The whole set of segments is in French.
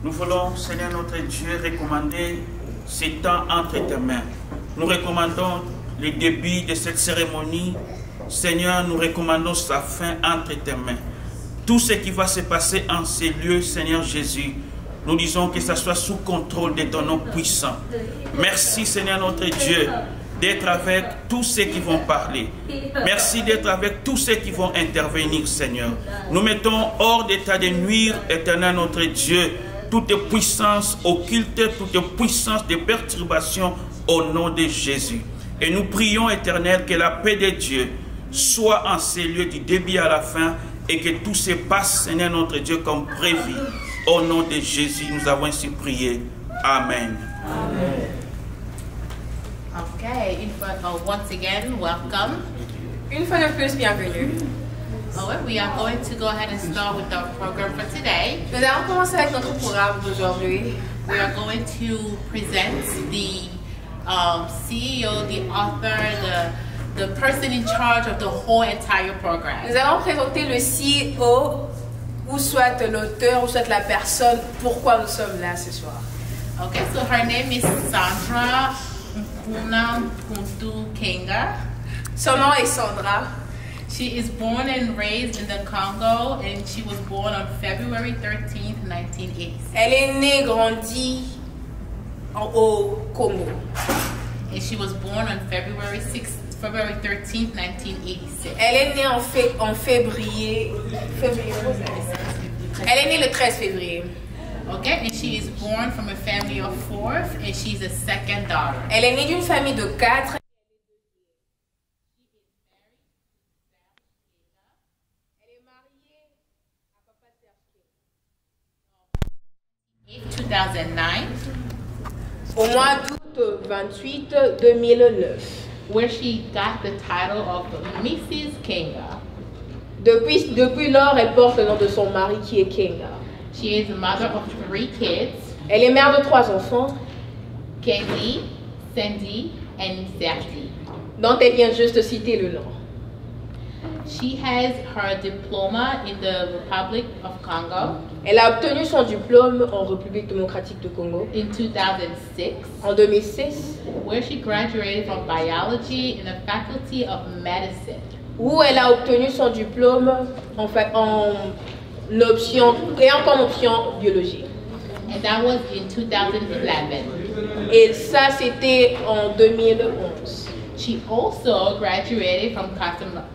Nous voulons, Seigneur notre Dieu, recommander ces temps entre tes mains. Nous recommandons le début de cette cérémonie. Seigneur, nous recommandons sa fin entre tes mains. Tout ce qui va se passer en ces lieux, Seigneur Jésus, nous disons que ça soit sous contrôle de ton nom puissant. Merci, Seigneur notre Dieu, d'être avec tous ceux qui vont parler. Merci d'être avec tous ceux qui vont intervenir, Seigneur. Nous mettons hors d'état de nuire, éternel notre Dieu, toute puissance occulte, toute puissance de perturbation au nom de Jésus. Et nous prions, éternel, que la paix de Dieu soit en ces lieux du début à la fin et que tout se passe, Seigneur notre Dieu, comme prévu. Au nom de Jésus, nous avons ainsi prié. Amen. Amen. Okay, once again, welcome. Une fois de plus, bienvenue. We are going to go ahead and start with our program for today. Nous allons commencer avec notre programme d'aujourd'hui. We are going to present the CEO, the author, the person in charge of the whole entire program. Nous allons présenter le CEO, ou soit l'auteur, ou soit la personne, pourquoi nous sommes là ce soir. Okay, so her name is Sandra Mpunapuntu Kenga. Son nom est Sandra. She is born and raised in the Congo, and she was born on February 13th, 1986. Elle est née, grandie au Congo. And she was born on February 13th, 1986. Elle est née en février. Elle est née le 13 février. Okay, and she is born from a family of 4, and she's a second daughter. Elle est née d'une famille de 4. In 2009, au mois d'août 28 2009, where she got the title of Mrs. Kenga. Depuis lors, elle porte le nom de son mari qui est Kenga. She is the mother of 3 kids. Elle est mère de 3 enfants. Kelly, Sandy, and Zachary, dont elle vient juste de citer le nom. She has her diploma in the Republic of Congo. Elle a obtenu son diplôme en République démocratique du Congo in 2006. En 2006. Where she graduated from biology in the Faculty of Medicine. Où elle a obtenu son diplôme en option, ayant comme option biologie. And that was in 2011. Et ça, c'était en 2011. She also graduated from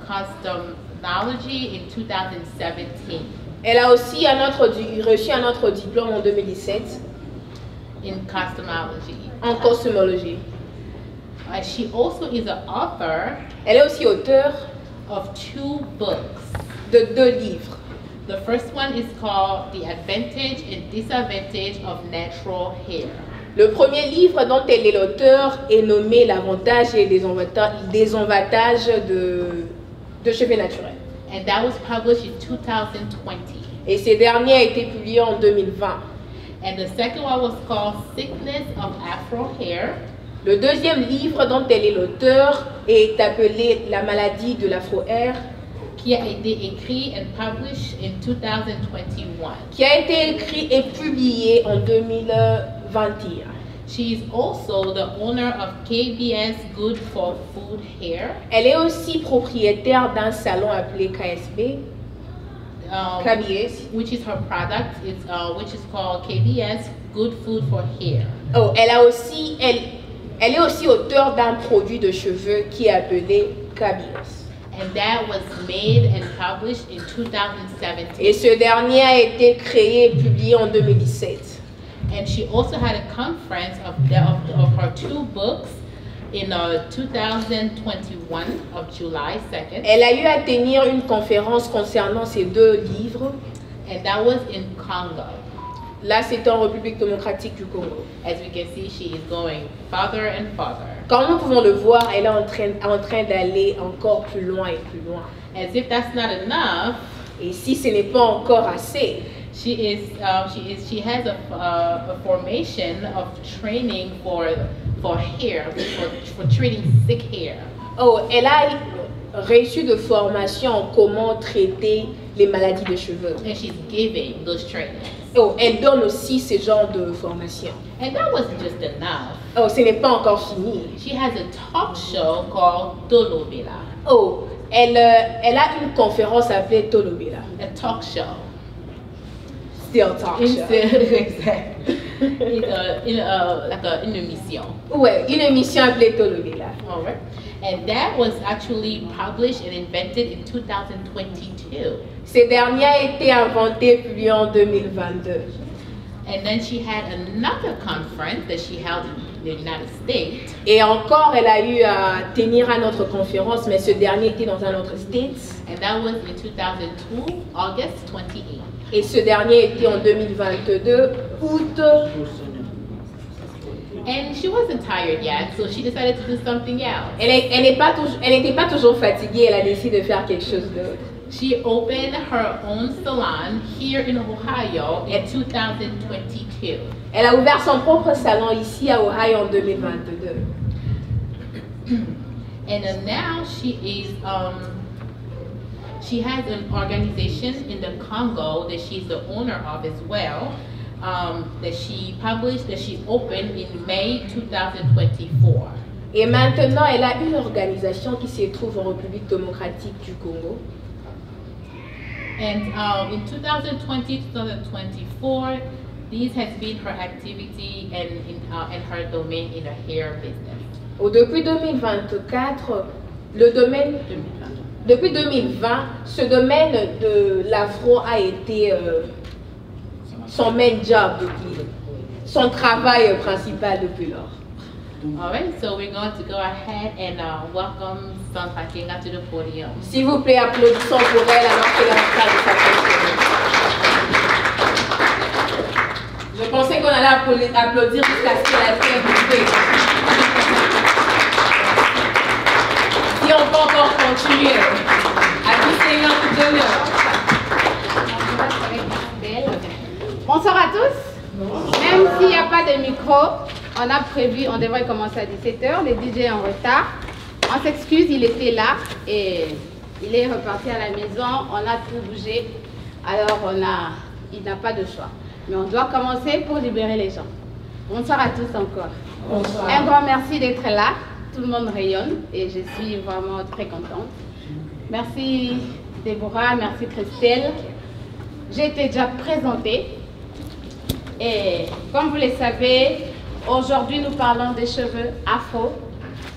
cosmetology in 2017. Elle a aussi reçu un autre diplôme en 2017. In cosmetology. En cosméologie. She also is an author. Elle est aussi auteure of 2 books. De 2 livres. The first one is called The Advantage and Disadvantage of Natural Hair. Le premier livre dont elle est l'auteur est nommé L'avantage et désavantages de cheveux naturels. And that was published in 2020. Et ce dernier a été publié en 2020. And the second one was called Sickness of Afro Hair. Le deuxième livre dont elle est l'auteur est appelé La maladie de l'afro-hair, qui a été écrit and published in 2021. Qui a été écrit et publié en 2021. She is also the owner of KBS Good for Food Hair. Elle est aussi propriétaire d'un salon appelé KSB. KBS, which is her product, which is called KBS Good Food for Hair. Oh, elle est aussi auteure d'un produit de cheveux qui est appelé KBS. And that was made and published in 2017. Et ce dernier a été créé et publié en 2017. And she also had a conference of her 2 books in 2021 of July 2nd. Elle a eu à tenir une conférence concernant ces 2 livres. And that was in Congo. Là, c'est en République démocratique du Congo. As we can see, she is going farther and farther. Comme nous pouvons le voir, elle est en train d'aller encore plus loin et plus loin. As if that's not enough. Et si ce n'est pas encore assez, she has a formation of training for hair, for treating sick hair. Oh, elle a reçu de formation en comment traiter les maladies de cheveux. And she's giving those trainings. Oh, elle donne aussi ce genre de formation. And that wasn't just enough. Oh, ce n'est pas encore fini. She has a talk show called Tolobela. Oh, elle a une conférence appelée Tolobela. A talk show. Still talk show. Exactly. Like une émission. Ouais, une émission appelée Tolobela. All right. And that was actually published and invented in 2022. Ce dernier a été inventé publié en 2022. And then she had another conference that she held in the United States. Et encore, elle a eu à tenir une autre conférence, mais ce dernier était dans un autre state. And that was in 2002, August 28. Et ce dernier était en 2022, août. And she wasn't tired yet, so she decided to do something else. Elle n'était pas toujours fatiguée, elle a décidé de faire quelque chose d'autre. She opened her own salon here in Ohio in 2022. Elle a ouvert son propre salon ici à Ohio en 2022. And now she has an organization in the Congo that she's the owner of as well. That she opened in May 2024. Et maintenant, elle a une organisation qui se trouve en République démocratique du Congo. And in 2020-2024, this has been her activity and her domain in the hair business. Depuis 2024, depuis 2020, ce domaine de l'afro a été son main job depuis, son travail principal depuis lors. All right, so we're going to go ahead and welcome Sandra Kinga to the podium. S'il vous plaît, applaudissons pour elle alors qu'elle est en train de s'approcher. Je pensais qu'on allait applaudir jusqu'à ce qu'elle ait fait bouger. Si on peut encore continuer, à tout Seigneur tout honneur. Bonsoir à tous. Même s'il n'y a pas de micro, on devrait commencer à 17h. Le DJ est en retard. On s'excuse, il était là et il est reparti à la maison. On a tout bougé. Alors il n'a pas de choix. Mais on doit commencer pour libérer les gens. Bonsoir à tous encore. Bonsoir. Un grand merci d'être là. Tout le monde rayonne et je suis vraiment très contente. Merci Déborah, merci Christelle. J'ai été déjà présentée. Et comme vous le savez, aujourd'hui nous parlons des cheveux afro.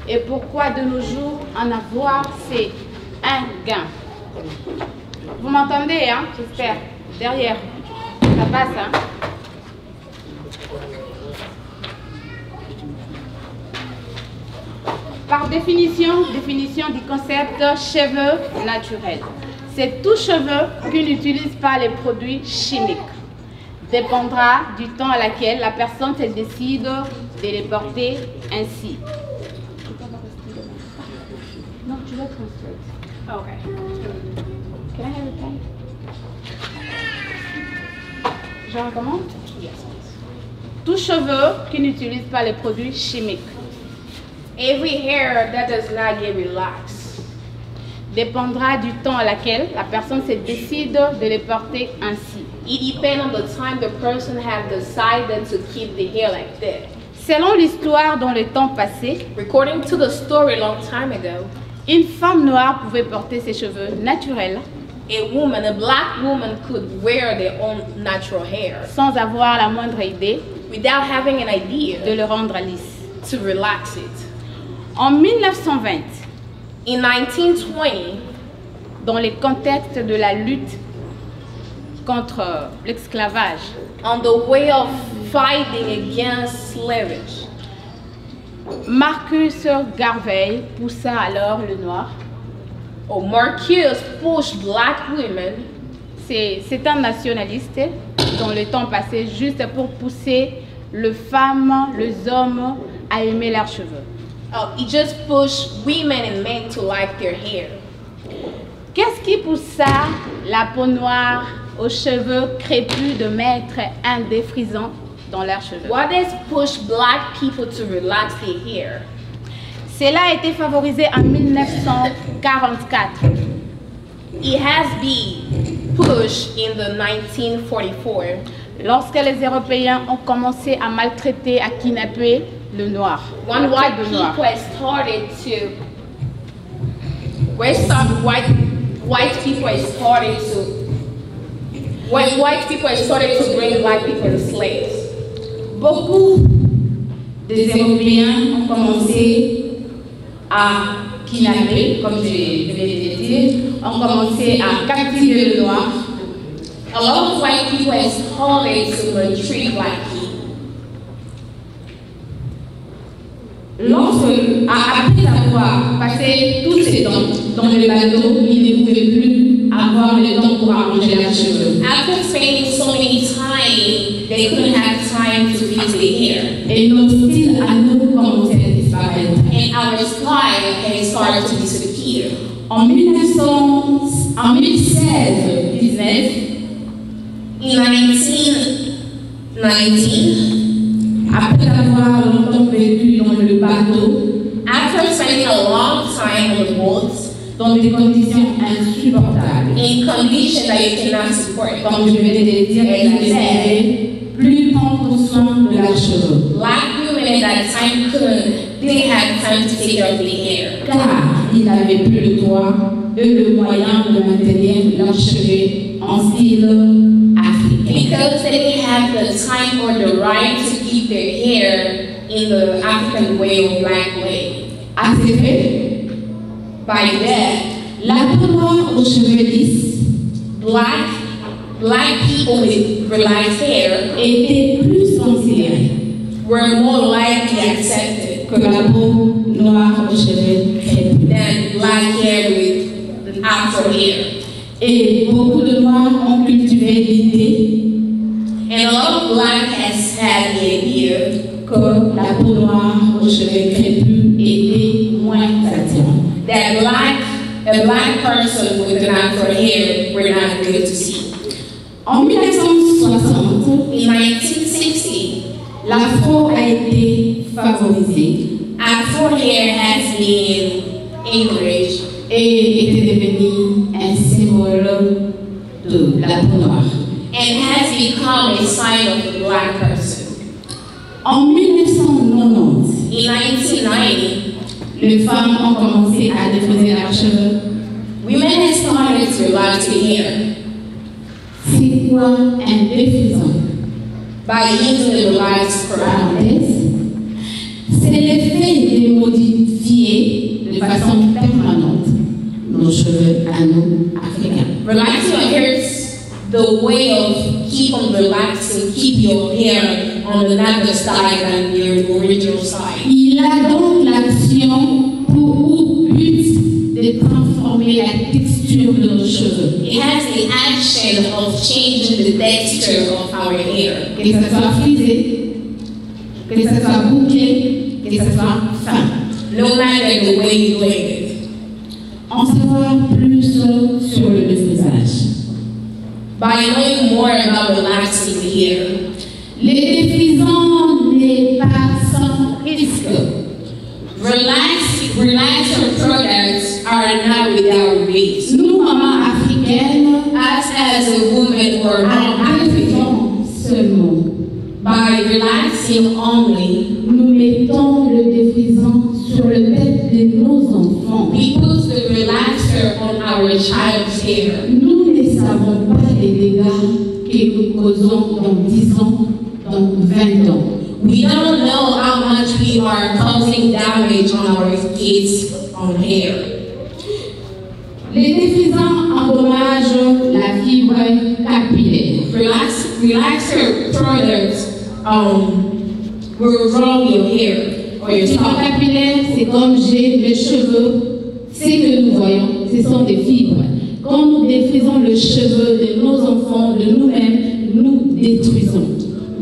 Et pourquoi de nos jours en avoir, c'est un gain. Vous m'entendez, hein? J'espère. Derrière. Ça passe, hein? Par définition du concept cheveux naturels. C'est tout cheveu qui n'utilise pas les produits chimiques. Dépendra du temps à laquelle la personne se décide de les porter ainsi. Non, tu vas translate. Ok. Can I have a pen? Je recommande? Yes. Tout cheveu qui n'utilise pas les produits chimiques. Every hair that does not get relaxed Dépendra du temps à laquelle la personne se décide de les porter ainsi. It depends on the time the person have decided to keep the hair like that. Selon l'histoire dans le temps passé, According to the story a long time ago, une femme noire pouvait porter ses cheveux naturels a black woman could wear their own natural hair sans avoir la moindre idée without having an de idea le rendre lisse. to relax it. En 1920, In 1920, dans le contexte de la lutte contre l'esclavage, on the way of fighting against slavery, Marcus Garvey poussa alors le noir. Marcus pushed black women. C'est un nationaliste dans le temps passé juste pour pousser les femmes, les hommes à aimer leurs cheveux. He just pushed women and men to like their hair. Qu'est-ce qui poussa la peau noire aux cheveux crépus de mettre un défrisant dans leurs cheveux? What has pushed black people to relax their hair? Cela a été favorisé en 1944. It has been pushed in the 1944. Lorsque les Européens ont commencé à maltraiter, à kidnapper le noir. When white people started to, when white people started to bring black people as slaves. Beaucoup des Européens ont commencé à kidnapper, comme je l'ai dit, ont commencé à captiver le noir. A lot of white people started to maltreat black people. Après avoir passé tous ces temps dans le bateau, ils ne pouvaient plus avoir le temps pour arranger leurs cheveux. After spending so many time, they couldn't have time to fix their hair. Et nos styles à nous commençaient à disparaître. And our style had started to disappear. En 1619, In 1919, après avoir longtemps vécu dans le bateau, after spending a long time on the boat, dans des conditions insupportables, in conditions that you cannot support, comme je vais te le dire, ils ne savaient plus prendre soin de leurs cheveux. black women at that time didn't have time to take care of their hair. Car ils n'avaient plus le droit et le moyen de maintenir leurs cheveux en style africain. Because they didn't have the time or the right to keep their hair in the African way or black way. À ces faits, By that, la peau noire aux cheveux lisses black people with relaxed hair était plus considérée were more likely accepted que la peau noire aux cheveux crépus. than black hair with afro hair. Et beaucoup de noirs ont cultivé l'idée And a lot of black has had the idea que la peau noire aux cheveux crépus était moins attirante. that a black person with an afro hair were not good to see. En 1960, In 1960, l'afro a été favorisé afro hair has been encouraged et était devenu un symbole de la peau noire. and has become a sign of the black person. En 1990, In 1990, les femmes ont commencé à déposer leurs cheveux. women had started to relax their hair C'est quoi un défrisant? by using the relaxed curl. Parenthèse. C'est l'effet de modifier de façon permanente nos cheveux à nous, Africains. Relaxing your hair is the way of keep on relaxing, keep your hair on another style than your original style. Il a donc l'action pour but de transformer la texture de nos cheveux. It has the action of changing the texture of our hair. Que ce soit frisé, que ce soit bouclé, que ce soit fin. No matter the way you do it. En savoir plus sur le défrisage. By knowing more about relaxing the hair, Les défrisants n'est pas sans risque. relaxer products are not without risk. Nous, mamans africaines, Us as a woman or non-African, arrêtons seulement. by relaxing only, Nous mettons le défrisant sur le tête de nos enfants. we put the relaxer on our child's hair. Nous ne savons pas les dégâts que nous causons dans 10 ans, dans 20 ans. We don't know how much we are causing damage on our kids' on hair. Les défrisants endommagent la fibre capillaire. Relaxer products will grow your hair or your Les fibres scalp. capillaires, c'est comme j'ai les cheveux. Ce que nous voyons, ce sont des fibres. Quand nous défrisons le cheveu de nos enfants, de nous-mêmes, nous détruisons.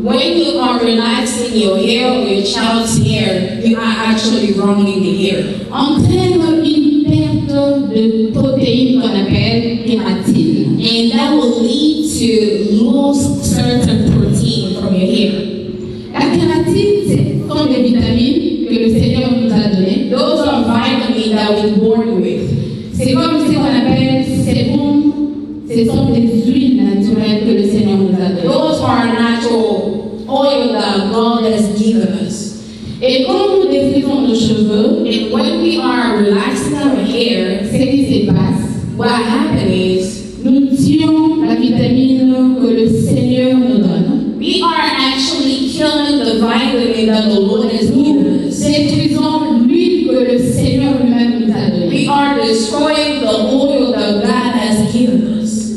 When you are relaxing your hair or your child's hair, you are actually wronging the hair. Entraîne une perte de protéines qu'on appelle kératine. And that will lead to lose certain protein from your hair. La kératine, ce sont des vitamines que le Seigneur nous a données. Those what happened is, nous tuons la vitamine que le Seigneur nous donne. we are actually killing the vitamin that the Lord has given us. Détruisons l'huile que le Seigneur lui-même nous a donnée. We are destroying the oil that God has given us.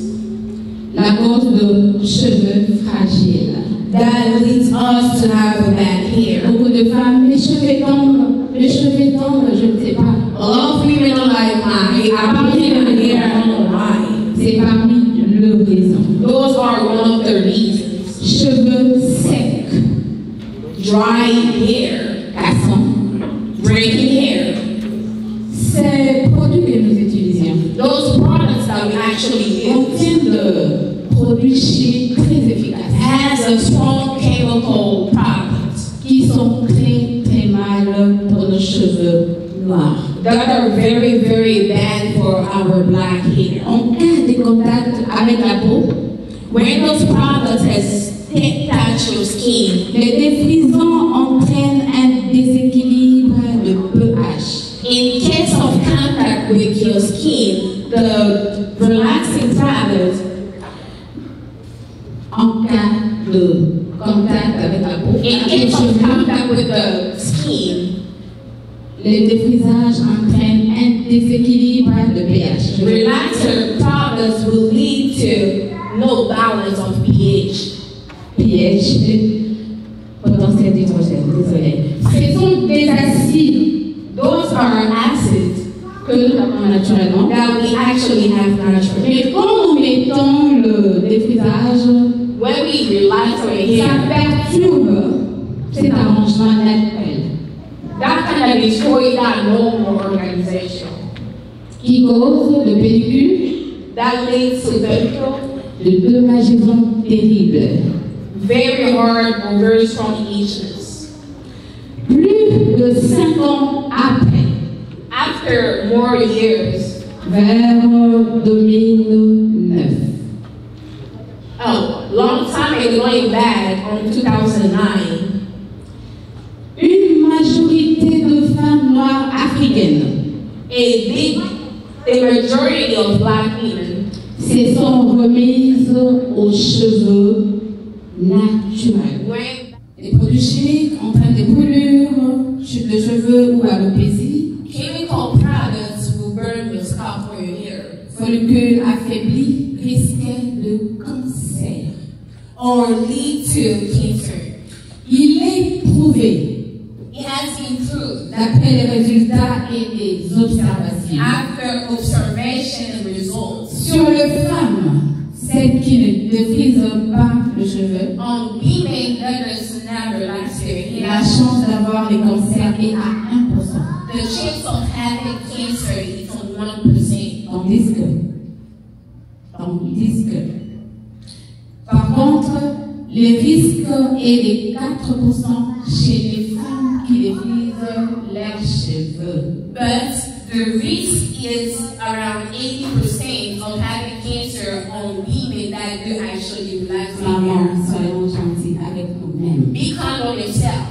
La cause de cheveux fragiles. That leads us to have bad hair. Beaucoup de femmes, les cheveux tendres, je ne sais pas. A lot of women are like, I don't have my hair, I don't know why. C'est parmi leurs raisons. Those are one of the reasons. Cheveux secs, Dry hair, cassants, breaking hair. ces produits que nous utilisions Those products that we actually use contiennent de produits chimiques très efficaces has a strong chemical product qui sont très très mal pour nos cheveux noirs. that are very, very bad for our black hair. En cas de contact avec la peau, When those products has touched your skin, les défrisants entraînent un déséquilibre de pH. in case of contact with your skin, the relaxing products, En cas de contact avec la peau, in avec les case of cheveux, contact with the skin, les défrisages entraînent un déséquilibre de pH. relaxer products will lead to no balance of pH. pH, potentiel d'hydrogène, désolé. Ce sont des acides Those are acids que nous avons naturellement. that we actually have naturally. Mais quand nous mettons le défrisage, When we relax our ça hair, perturbe cet arrangement naturel that kind of destroys that normal organization. qui cause le pellicule That leads to the de dommagement terrible. very hard or very strong itches. Plus de 5 ans après, After more years, vers 2009, long time ago, going back on 2009, une majorité de femmes noires africaines a majority of black women se sont remises aux cheveux naturels. went Les produits chimiques entraînent des brûlures, chute de cheveux ou alopécie, chemical products will burn your scalp or your hair, follicules affaiblis, risque de cancer. or lead to cancer. Il est prouvé, It has been proved d'après les résultats et des observations, after observation and results sur les femmes, celles qui ne défrisent pas le cheveu, on women that does not relax their la hair, chance d'avoir les cancers est à 1%. the chance of having cancer is on 1%. Tandis que, par contre, les risques est de 4% chez les femmes qui défrisent leurs cheveux. But the risk is around 80% of having cancer on women that do actually relax their Maman, hair. soyons gentils avec nous-mêmes. Be kind on yourself.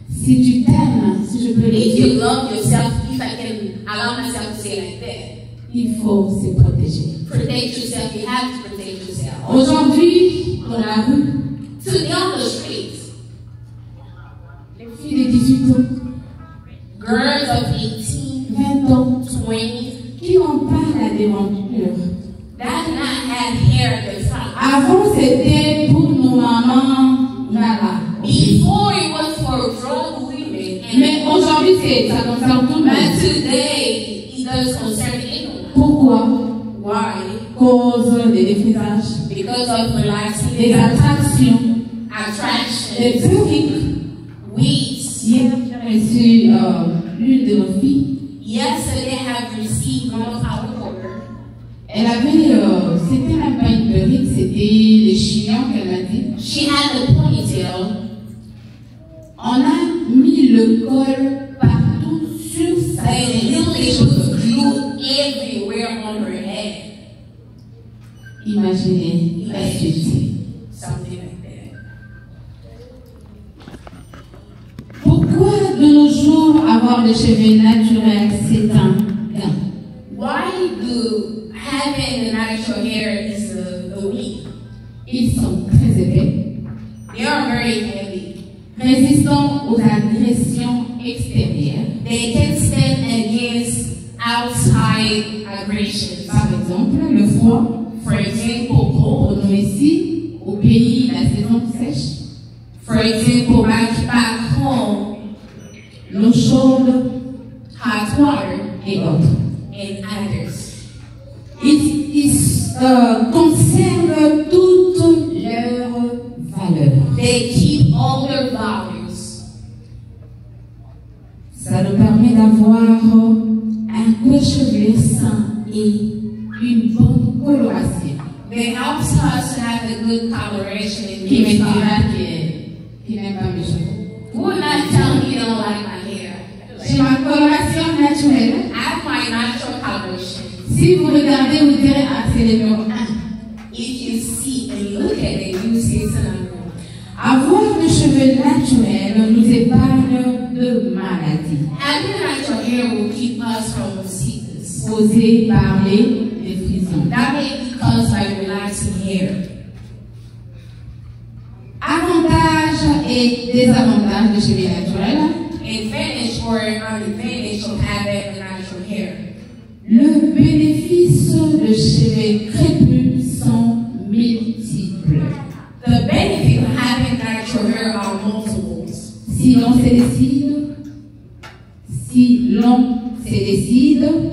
Si tu t'aimes, si je peux le If dire, you love yourself, if I can allow myself to say like that, il faut se protéger. protect yourself. You have to protect yourself. Aujourd'hui, dans la rue, Today on the streets, les filles de 18 ans, girls of 18, 20 ans, 20, qui n'ont pas la déventure. that do not have hair at the front. Avant, c'était pour nos mamans, voilà. Before it was for grown women, Mais aujourd'hui, ça concerne tout le but monde. today it does concern anyone. Pourquoi? Why? Cause des défrisages, Because of relaxing, des attractions, des attraction, perruques. weeds. Hier, j'ai reçu l'une de nos filles. Yesterday I have received one of our daughter. Elle avait, c'était même pas une perruque, c'était les chignons qu'elle m'a dit. She had a ponytail. On a mis le col partout sur sa And tête. literally she was glued everywhere on her head. Imaginez la suite. Something like that. Pourquoi de nos jours avoir des cheveux naturels, c'est un gain? Why do to having the natural hair is a weed. Ils sont très épais, They are very heavy. résistants aux agressions extérieures. They can stand against outside aggressions. Par exemple, le froid. For example, cold. Prenons ici, au pays, la saison sèche. For example, back home, L'eau chaude hot water et autres. and others. Ils conservent toutes leurs valeurs. They keep all their values. Ça nous permet d'avoir un coiffure sain et une bonne coloration. They help us to have a good coloration in Qui me the dira style. qu'il n'aime pas mes cheveux. Who would not tell me you don't like my hair? J'ai ma coloration naturelle. I have my natural coloration. Si vous regardez, vous direz, ah, c'est le numéro 1. If you see and look at it, you see it's an Avoir des cheveux naturels nous épargne de maladies. having natural hair will keep us from sickness. Oser parler des frisons. That may be caused by relaxing hair. Avantages et désavantages des cheveux naturels. Advantage or an advantage of having natural hair. Le bénéfice de cheveux crépus sont multiples. The benefit of having natural hair are multiples. Si l'on se décide,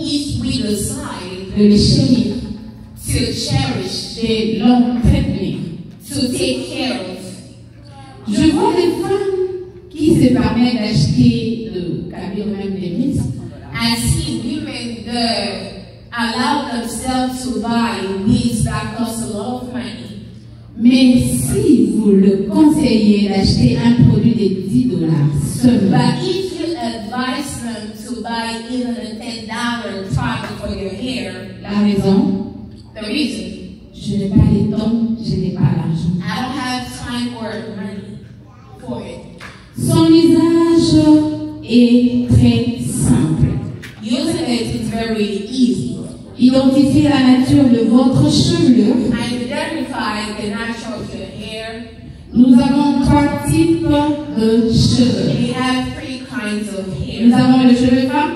If we decide de les chérir, to cherish, de l'entretenir. to take care of, Je vois des femmes qui se permettent d'acheter de cabir même des mises. I see women that allow themselves to buy wigs that cost a lot of money. Mais si vous le conseillez d'acheter un produit de $10 seulement, But if you advise them to buy even a $10 product for your hair, la raison, the reason, je n'ai pas le temps, je n'ai pas l'argent. I don't have time or money for it. Son usage est très simple. Using it is very easy. Identifiez la nature de votre chevelure. Identify the natural of your hair. Nous avons 3 types de cheveux. We have 3 kinds of Nous hair. avons le cheveu femme,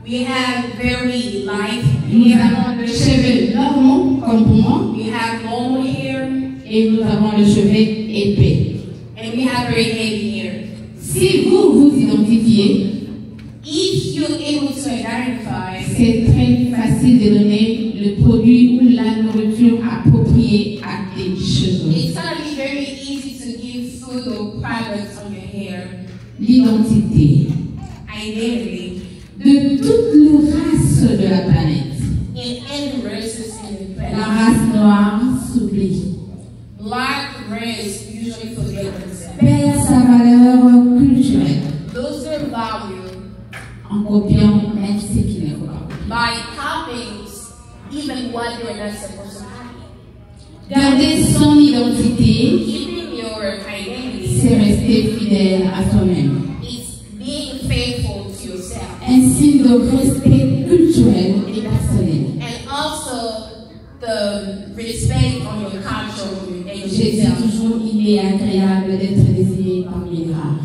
We have very light nous hair. avons le cheveu normaux, comme pour moi, We have normal hair. et nous avons le cheveu épais. And we have very heavy hair. Si vous vous identifiez, If you're able to identify, c'est très facile de donner le produit ou la nourriture appropriée à tes cheveux. it's going to be very easy to give food or products on your hair. L'identité Identity de toutes les races de la planète. in any races in the La planet. race noire s'oublie, Black race usually forget themselves. perd sa valeur culturelle Those are valued en copiant même ce qui n'est pas. by copying even what they're not supposed to copy. Garder son identité, Keeping your identity c'est rester fidèle à soi-même. is being faithful to yourself. Un signe de respect culturel et personnel. And also the respect on your culture and J'ai dit yourself. toujours, il est agréable d'être désigné parmi les rares.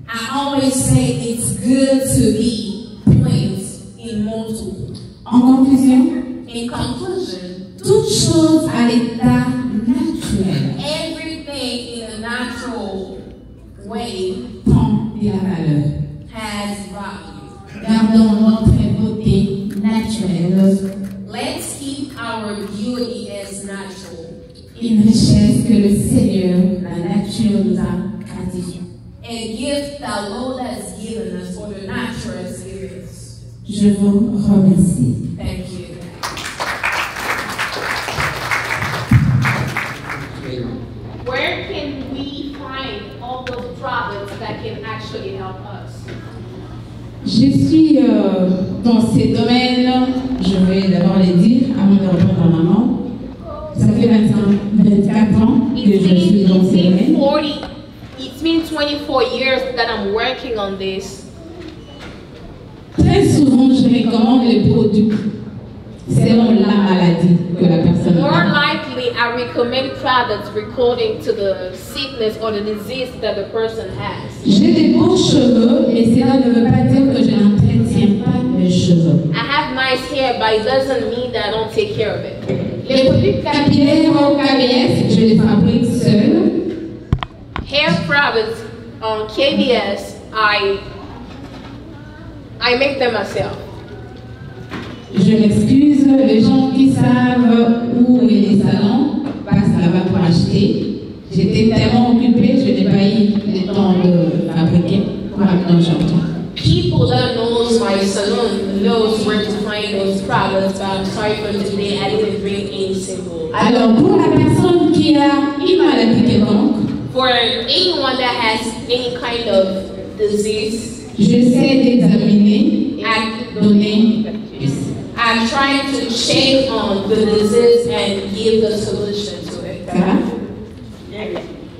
I always say it's good to be placed in multiple. En conclusion, In conclusion, toute chose à l'état naturel everything in a natural way prend de la valeur. has value. Gardons notre beauté naturelle, Let's keep our beauty as natural. une richesse que le Seigneur, la nature nous a gratifiée. A gift that Lord has given us, or the natural has given us. Je vous remercie. Thank you. Where can we find all those products that can actually help us? Je suis dans ces domaines, je vais d'abord les dire avant de répondre à maman. Ça fait 24 ans que je suis dans ces domaines. It's been 24 years that I'm working on this. Très souvent, je recommande les produits. selon la maladie que la personne More a. likely, I recommend products according to the sickness or the disease that the person has. J'ai des beaux cheveux, mais cela ne veut pas dire que je n'entretiens pas mes cheveux. I have nice hair, but it doesn't mean that I don't take care of it. Les produits capillaires au KBS, je les fabrique seule. Hair products on KBS, I make them myself. Je m'excuse, les gens qui savent où est les salons passent là-bas pour acheter. J'étais tellement occupée, je n'ai pas eu le temps de fabriquer pour amener aujourd'hui. People that knows my salon knows where to find those products, but I'm sorry for today, I didn't bring any simple. Alors, pour la personne qui a une maladie quelconque, For anyone that has any kind of disease, j'essaie d'examiner et de donner plus. I'm trying to check on the disease and give the solution to it. Ça va?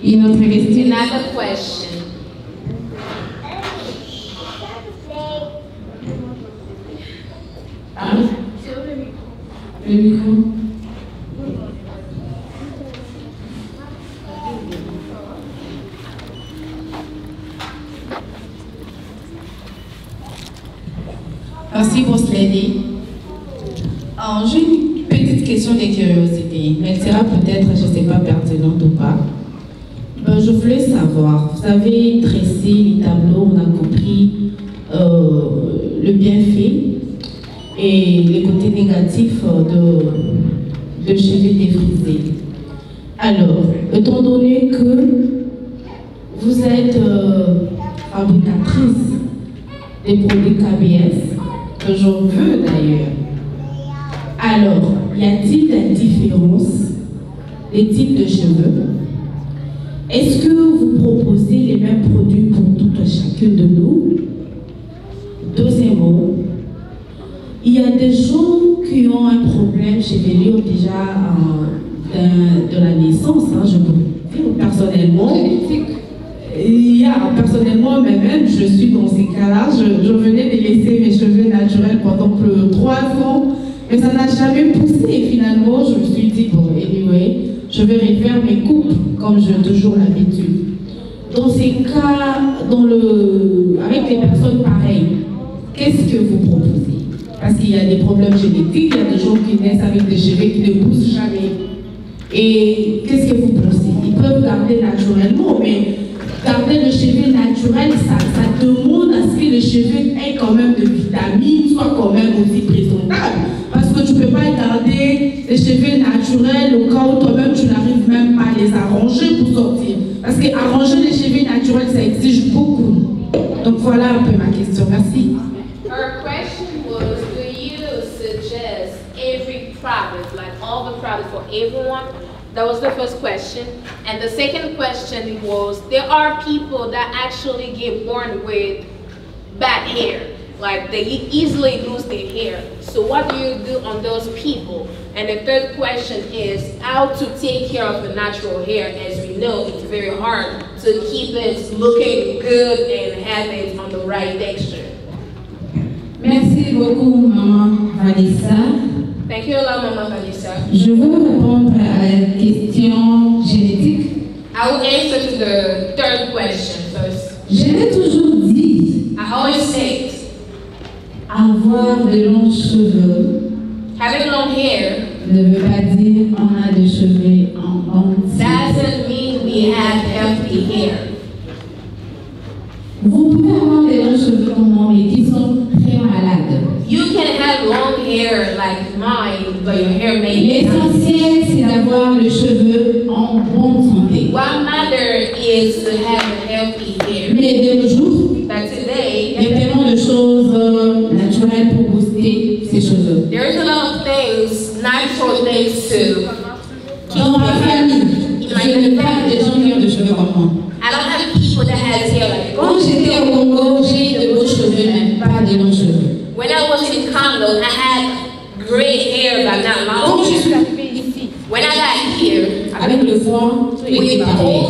Une autre question? Another question. Ah. Le micro. Merci pour cela dit. J'ai une petite question de curiosité, mais elle sera peut-être, je ne sais pas, pertinente ou pas. Je voulais savoir, vous avez tracé les tableaux, on a compris le bienfait et les côtés négatifs de cheveux défrisés. Alors, étant donné que vous êtes fabricatrice des produits KBS, que j'en veux d'ailleurs, alors, y a-t-il la différence des types de cheveux? Est-ce que vous proposez les mêmes produits pour tout et chacun de nous? Deuxièmement, il y a des gens qui ont un problème chevelu déjà de la naissance, hein, je peux dire personnellement. Personnellement, même, je suis dans ces cas-là. Je venais de laisser mes cheveux naturels pendant plus de 3 ans, mais ça n'a jamais poussé. Et finalement, je me suis dit, bon, anyway, je vais refaire mes coupes comme j'ai toujours l'habitude. Dans ces cas, avec les personnes pareilles, qu'est-ce que vous proposez? Parce qu'il y a des problèmes génétiques, il y a des gens qui naissent avec des cheveux qui ne poussent jamais. Et qu'est-ce que vous pensez? Ils peuvent garder naturellement, mais garder le cheveu naturel, ça demande à ce que le cheveu ait quand même de vitamines, soit quand même aussi présentable. Parce que tu ne peux pas garder les cheveux naturels au cas où toi-même tu n'arrives même pas à les arranger pour sortir. Parce que arranger les cheveux naturels, ça exige beaucoup. Donc voilà un peu ma question. Merci. Her question was, do you suggest every product, like all the products for everyone? That was the first question. And the second question was, there are people that actually get born with bad hair. Like they easily lose their hair. So what do you do on those people? And the third question is how to take care of the natural hair. As we know, it's very hard to keep it looking good and have it on the right texture. Merci beaucoup, Maman Vanessa. Thank you a lot, Mama Vanessa. Je veux répondre à la question génétique. I will answer to the third question first. Je l'ai toujours dit, I always say, avoir de longs cheveux having long hair ne veut pas dire on a des cheveux en entier. doesn't mean we have healthy hair. Vous pouvez avoir des longs cheveux comme moi, mais qui sont très malades. You can have long hair like mine, but your hair may be L'essentiel, c'est d'avoir le cheveu en bonne santé. what matter is to have a healthy hair. Mais de nos jours, But today, il y a tellement de choses naturelles pour booster ses cheveux. there's a lot of things, natural things to keep Dans your ma hair. famille, je n'ai pas de gens qui ont des cheveux comme moi. I don't have people that has hair like Quand j'étais au Congo, j'ai eu de beaux cheveux, mais pas de longs cheveux. when I was in Congo, I had gray hair but not Quand long je hair. suis arrivée ici, When I got here, avec le froid, tout était with pareil.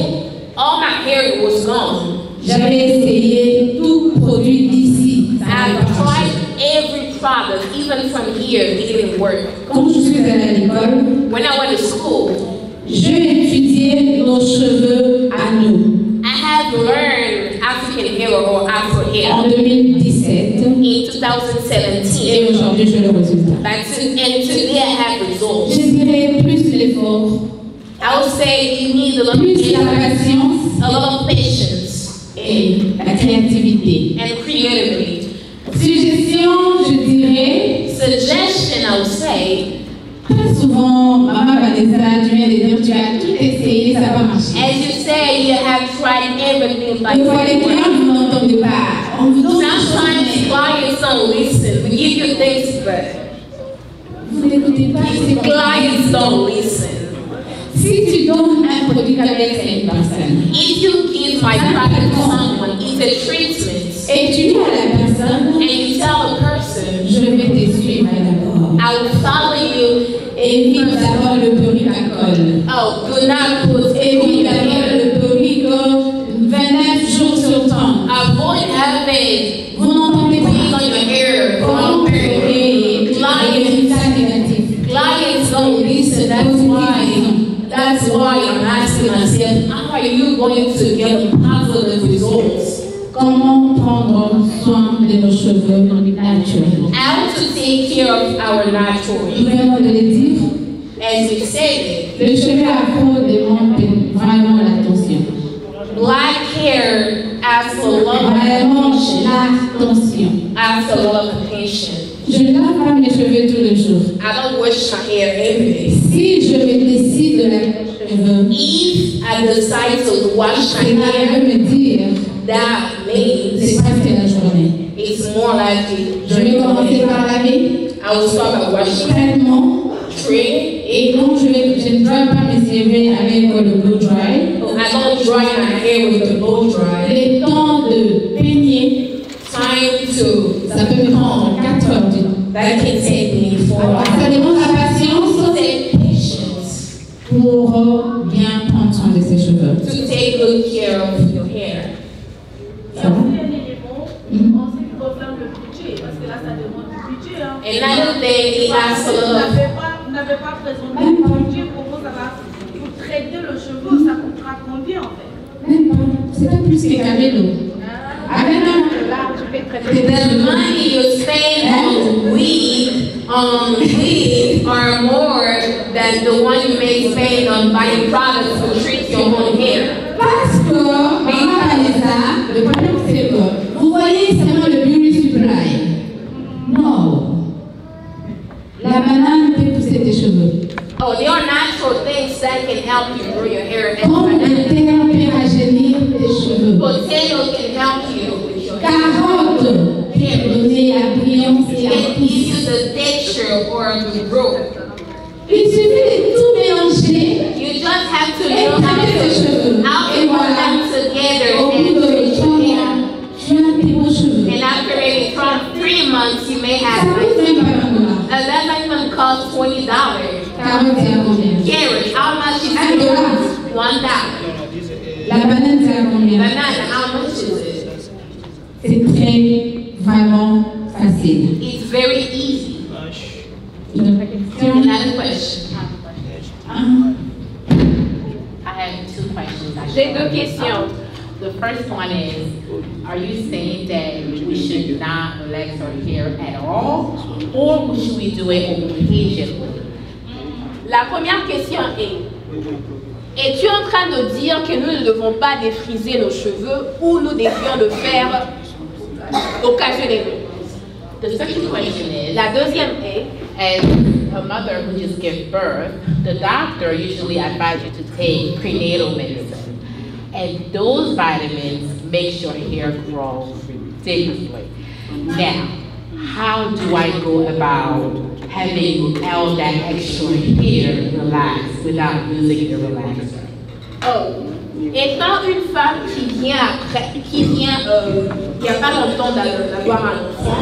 all my hair was gone. J'avais essayé tout produit d'ici. Ça I n'avait pas marché. tried every products, even from here, it didn't work. Quand je suis allée à l'école, When I went to school, je étudiais nos cheveux à nous. I have learned African hair or Afro hair En 2017, in et 2017. aujourd'hui, je le résultat. And today I have Je results. dirais plus l'effort, I would say you need a lot plus la of patience a lot of patience et la créativité. and creativity. Suggestion, je dirais, Suggestion, I would say, très souvent, Maman Vanessa, tu viens de dire, tu as tout essayé, ça va marcher. as you say, you have tried everything like Des fois, les that. clients ne vous entendent pas. On vous donne Sometimes clients don't listen. We give you things, but vous n'écoutez pas. c'est pas- clients don't listen. Si tu donnes un produit avec une personne If you give my product to someone, it's a treatment, et tu dis à la personne, and you tell a person, je vais te suivre d'abord. I will follow you. Évite d'abord le perruque. Oh, do not put Évite d'abord le perruque 29 jours sur temps. Avoid having Vous n'entendez things pas on your hair. comment perruquer les résultats négatifs. Clients don't listen. That's why I'm asking myself, how are you going to get positive results? Comment prendre soin de nos cheveux naturels. How to take care of our natural Nous hair. venons de le dire, As we said, le cheveu afro demande vraiment l'attention. black hair asks a lot of Vraiment attention. l'attention. Asks a lot of attention. Je lave pas mes cheveux tous les jours. I don't wash my hair every day. Si je me décide de laver mes cheveux, If I decide to wash my cela hair, veut me dire that c'est means presque la journée. it's more likely Je vais commencer par laver, I will start by washing, traitement, trim. et donc je ne dois pas me servir avec le blow dry. I don't dry my hair with the blow dry. Le temps de peigner, Time to, ça peut me prendre 4 heures du temps. that can take me 4 Alors, ça hours. demande la patience Take patience pour bien prendre soin de ses cheveux. to take good care of your hair. Ça va? Another thing, it asks a lot of, Vous n'avez pas présenté le budget pour ça va pour traiter le cheveu, ça coûtera combien en fait? Même pas. C'est pas plus que Camelo. Avec un the money you spend on weed are more than the one you may spend on buying products to treat your own hair. parce que Maman Vanessa, le problème c'est que vous voyez seulement le beauty supply. Non. La banane peut pousser tes cheveux. Oh, there are natural things that can help you grow your hair. Comme And le thé peut rajeunir tes cheveux. potato can help you with your hair. Carotte peut donner la brillance et It la can give you pousse. the texture or the growth. Il suffit de tout mélanger You just have to et know traiter tes cheveux. how to Et put voilà. them together Au bout and de treat 3 your hair. mois, tu as tes beaux cheveux. And after maybe from 3 months, you may Ça have coûte like, même pas $20. that might even cost $20. Carotte, c'est à combien? Carrot, how much is $1. it? $1. La banane, c'est à combien? Banana, how much is it? C'est très, vraiment facile. It's very easy. Une autre question? Another question. I have two questions. J'ai deux questions. The first one is, are you saying that we should not relax our hair at all, or should we do it occasionally? La première question est, es-tu en train de dire que nous ne devons pas défriser nos cheveux ou nous devrions le faire occasionnellement? The second question is, La deuxième est, as a mother who just gave birth, the doctor usually advises you to take prenatal medicine. And those vitamins make your hair grow ridiculously. Now, how do I go about having all that extra hair relaxed without using the relaxer? oh, étant une femme qui vient il n'y a pas longtemps d'avoir un enfant,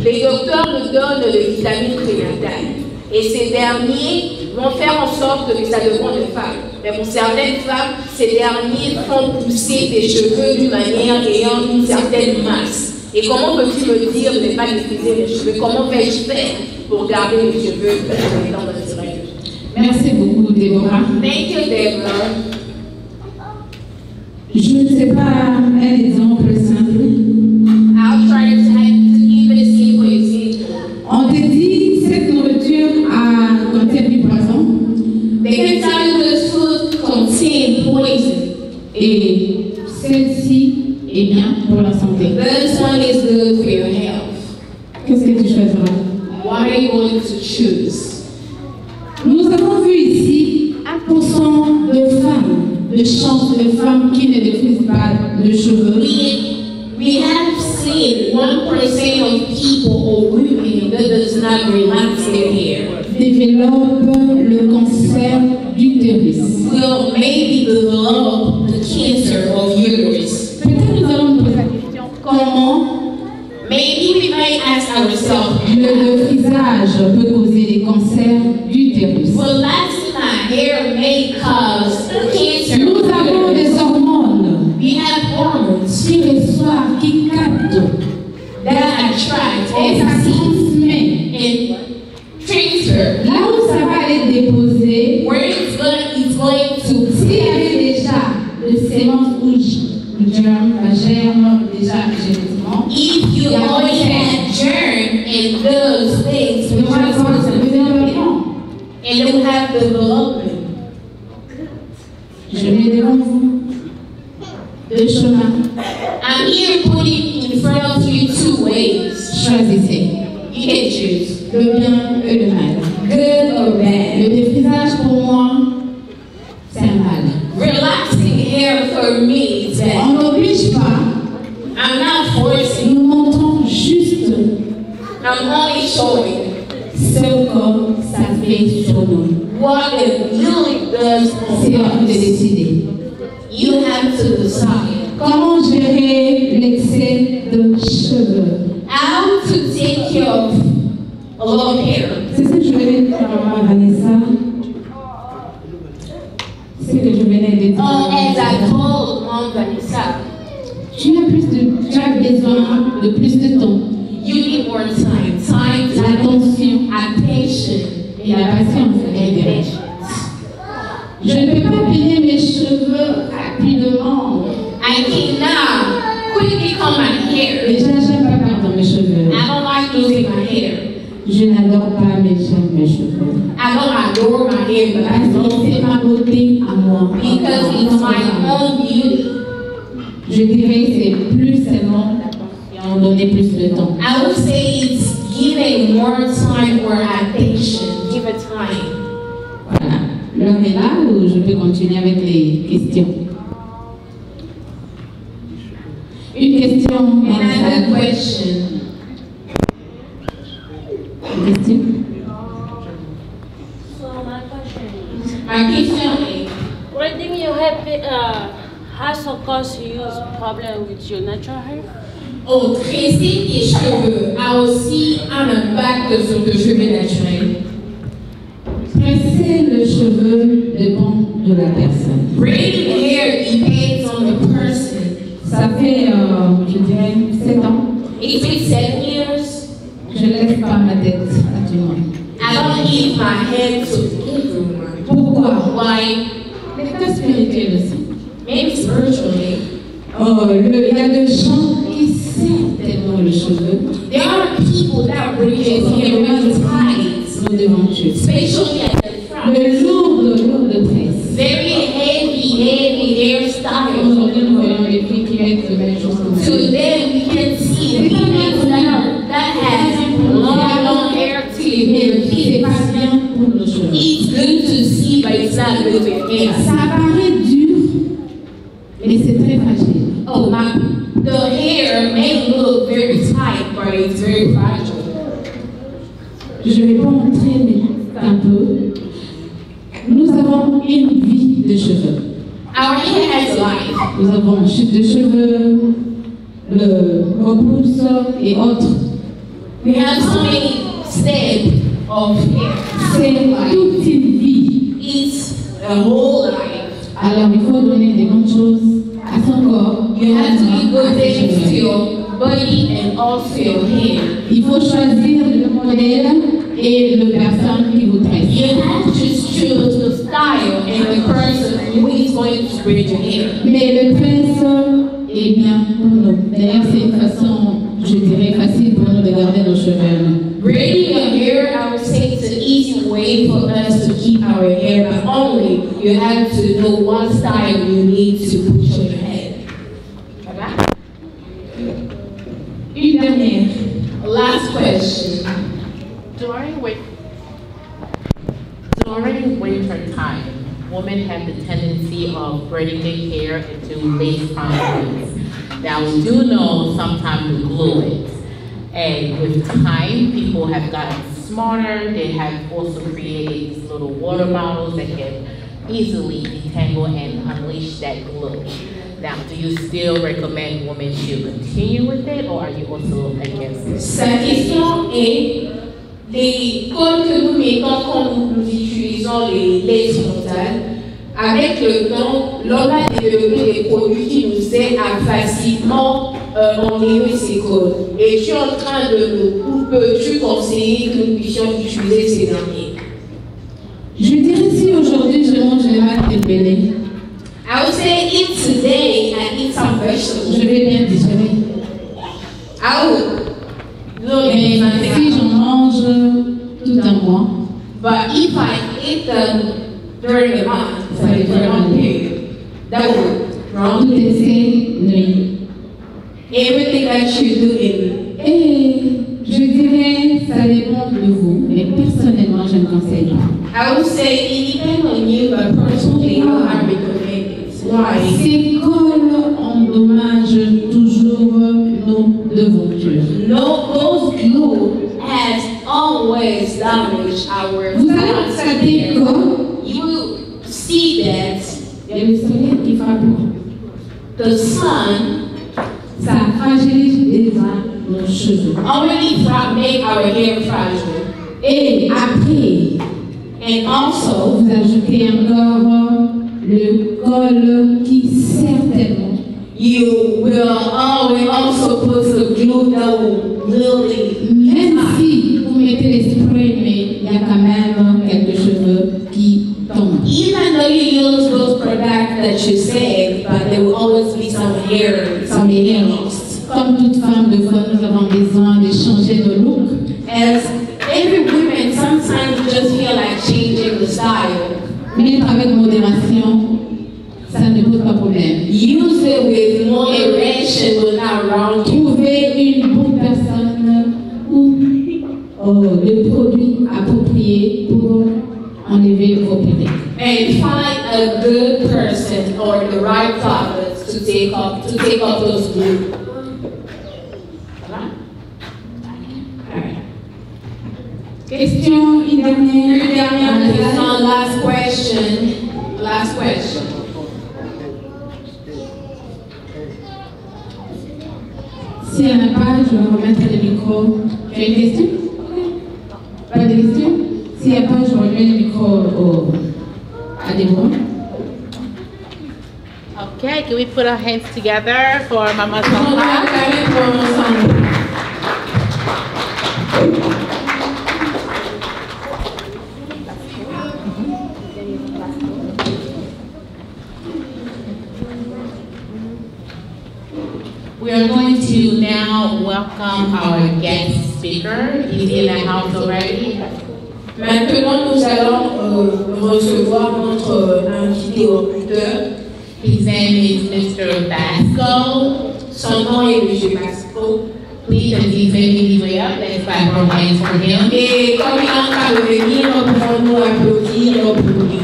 les docteurs nous donnent les vitamines prénatales. Et ces derniers vont faire en sorte que ça dépend des femmes. Mais pour certaines femmes, ces derniers font pousser des cheveux d'une manière ayant une certaine masse. Et comment peux-tu me dire de ne pas utiliser mes cheveux? Comment vais-je faire pour garder mes cheveux dans le naturel? Merci beaucoup, Déborah. Thank you, Deborah. Je ne sais pas un exemple simple. I'll try to give a simple example. On te dit cette nourriture contient du poison. They can tell you this food contains poison. Et celle-ci est bien pour la santé. This one is good for your health. Qu'est-ce que tu choisiras? What are you going to choose? Nous avons vu ici 1% de femmes, de chances de femmes qui ne défrisent pas de cheveux. We have seen 1% of people or women that does not relax their hair Développent le cancer d'utérus. will maybe develop the cancer of uterus. Peut-être nous allons nous poser la question comment Maybe we might ask ourselves, le frisage peut causer des cancers d'utérus. relaxing my hair may cause cancer. Nous avons des hormones We have hormones qui reçoivent, qui captent that attract et ça and transmet. and transfer. Là où ça va aller déposer, Where it's going to s'il y avait déjà des sémences ou germe déjà génétiquement, if you already had germ and those things, il y aura un développement. and you have development. Je mets devant vous deux chemins. I'm here putting in front of you two ways. Choisissez You can choose le bien et le mal. good or bad. Le défrisage pour moi, c'est un mal. Relaxing hair for me is bad. On n'oblige pas, I'm not forcing. nous montrons juste I'm only showing ce que ça fait sur nous. what it really does C'est on à vous de us. décider. You have to decide Comment gérer l'excès de cheveux? how to take care of a long hair. C'est ce que je venais de dire à maman Vanessa. C'est ce que je venais de dire. As I told Mom Vanessa, Tu as besoin de plus de temps, you need more time. Time, l'attention attention, et la patience. and patience. Je ne peux pas peigner mes cheveux rapidement. I cannot quickly comb my hair. Déjà, j'aime pas perdre mes cheveux. I don't like losing my hair. Je n'adore pas mes cheveux. I don't adore my hair, but I Parce love que c'est it ma beauté à moi. because it's my own beauty. Je dirais que c'est plus seulement et en donner plus de temps. I would say it's giving more time or attention. Give it time. Voilà. L'heure est là ou je peux continuer avec les questions? Une question. Another question. Une question? So my question is, My question is, why think you have has caused you problem with your natural hair? oh, tresser tes cheveux a aussi un impact sur tes cheveux naturels. Tresser le cheveu dépend de la personne. Braiding hair depends on the person. Ça fait, je dirais, 7 ans. It's been 7 years. Je ne laisse pas ma tête à tout le monde. I don't give my head to everyone. Pourquoi? Why? L'état spirituel aussi. Maybe spiritually. Oh, il y a des gens qui serrent tellement le cheveu. There are people that braid their hair really tight, Nous devons tuer. especially at the front. Le lourd tresse. Very heavy hairstyle. Aujourd'hui, nous voyons des filles qui mettent le même chose comme ça. Today we can see people that has long hair to their C'est feet. pas bien pour nos cheveux. It's good to see, but it's not good for your hair. Ça paraît dur, mais c'est très fragile. Oh, the hair may look very tight, but it's very fragile. Je vais pas montrer, mais un peu. Nous avons une vie de cheveux. Our hair has life. Nous avons chute de cheveux, le repousse et autres. We have so many steps of hair. C'est toute une vie. It's a whole life. Alors il faut donner des bonnes choses à son corps. You have to give good things to your body and also your hair. Il faut choisir le modèle et la personne qui vous tresse. You have to choose the style and the person who is going to braid your hair. Mais le tresse est bien pour nous. D'ailleurs, c'est une façon, je dirais, facile pour nous de garder nos cheveux. Braiding your hair, I would say it's an easy way for us to keep our hair, but only you have to know what style you need to put on your head. Une dernière. Last question. During winter time, women have the tendency of braiding their hair into lace front braids. Now we do know sometimes we glue it. And with time, people have gotten smarter. They have also created these little water bottles that can easily detangle and unleash that glue. Now, do you still recommend women to continue with it, or are you also against it? Sa question est, les cols que nous mettons quand nous utilisons les laces frontales, avec le temps, l'on a développé des produits qui nous aident à facilement enlever ces cols. Et je suis en train peux-tu conseiller que nous puissions utiliser ces derniers? Je dirais si aujourd'hui je mange les pâtes épelées. I would say eat today and eat some vegetables. Je vais bien digérer. I would. Mais si j'en mange tout un mois, but if I eat them during the month, for a long period, that would wrong. tout essai nuit. Everything that you do in. Et je dirais, ça dépend de vous, mais personnellement, je ne conseille pas. I would say it depends on you, but personally, I recommend it. Why? Ces cols endommagent toujours nos devantures. No, those glue has always damaged our. Vous allez constater que you will see that il y a le soleil qui frappe. the sun Ça fragilise déjà nos cheveux. already made our hair fragile. Et après, And also, vous ajoutez encore le col qui certainement you will always also put the glue that will really. même si vous mettez les sprays, mais il y a quand même quelques cheveux qui tombent. Even though you use those products that you said, but there will always be some hair lost. Comme toute femme, de fois, nous avons besoin de changer de look. As every woman, sometimes you just feel like changing the style. Mettre avec modération, ça ne pose pas problème. Use it with moderation, but not wrong. Trouver une bonne personne ou le produit approprié pour enlever vos perruques. And find a good person or the right products to take off those glue. Question, une dernière. Last question. Last question. S'il n'y en a pas, je vais remettre le micro. Tu as une question? Pas de question? S'il n'y a pas, je remets le micro à Déborah. Okay, can we put our hands together for Mama Songa? We are going to now welcome our guest speaker. He's in the house already. Maintenant, nous allons recevoir notre invité auditeur. His name is Mr. Basco. Son nom est M. Basco. Please, as he's making his way up, let's clap our hands for him. Et comme il est en train de venir, pouvons-nous applaudir pour lui.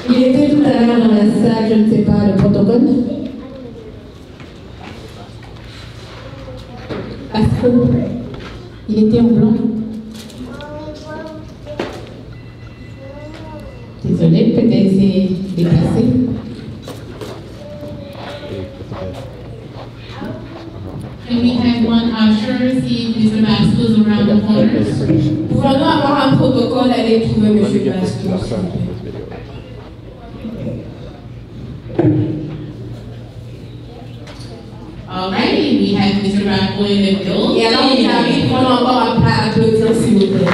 Il était tout à l'heure dans la salle, je ne sais pas, le protocole. Basco, il était en blanc. Désolée, peut-être c'est déplacé. Can we have one usher see if Mr. Basco is around the corner? Pouvons-nous avoir un protocole à aller trouver M. Basco? Alrighty, we have Mr. Rocco in the building. Et alors, il arrive, on va encore applaudir, s'il vous plaît.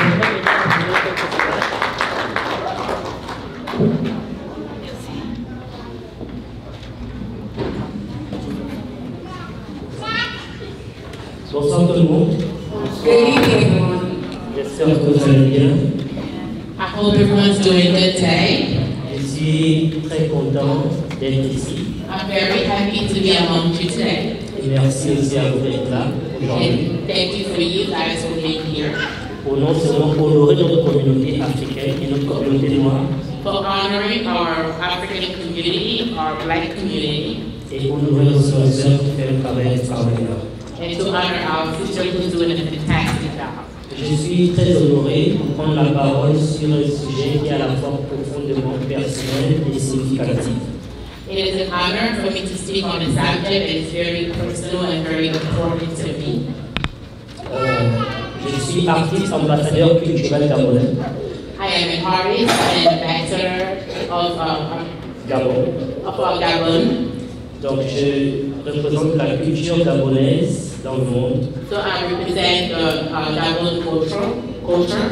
Bonsoir tout le monde. J'espère que vous allez bien. I hope everyone's doing good today. Je suis très content d'être ici. I'm very happy to be among you today. Et merci aussi à vous d'être là aujourd'hui. And thank you for you guys for being here. Pour non seulement honorer notre communauté africaine et notre communauté noire, For honoring our African community, our black community, et honorer aussi nos sœurs qui font le travail extraordinaire. and to honor our sister who's doing a fantastic job. Je suis très honoré de prendre la parole sur un sujet qui est à la fois profondément personnel et significatif. It is an honor for me to speak on a subject that is very personal and very important to me. Je suis artiste ambassadeur culturel gabonais. I am an artist and ambassador of Gabon. Donc je représente la culture gabonaise dans le monde. So I represent Gabon culture.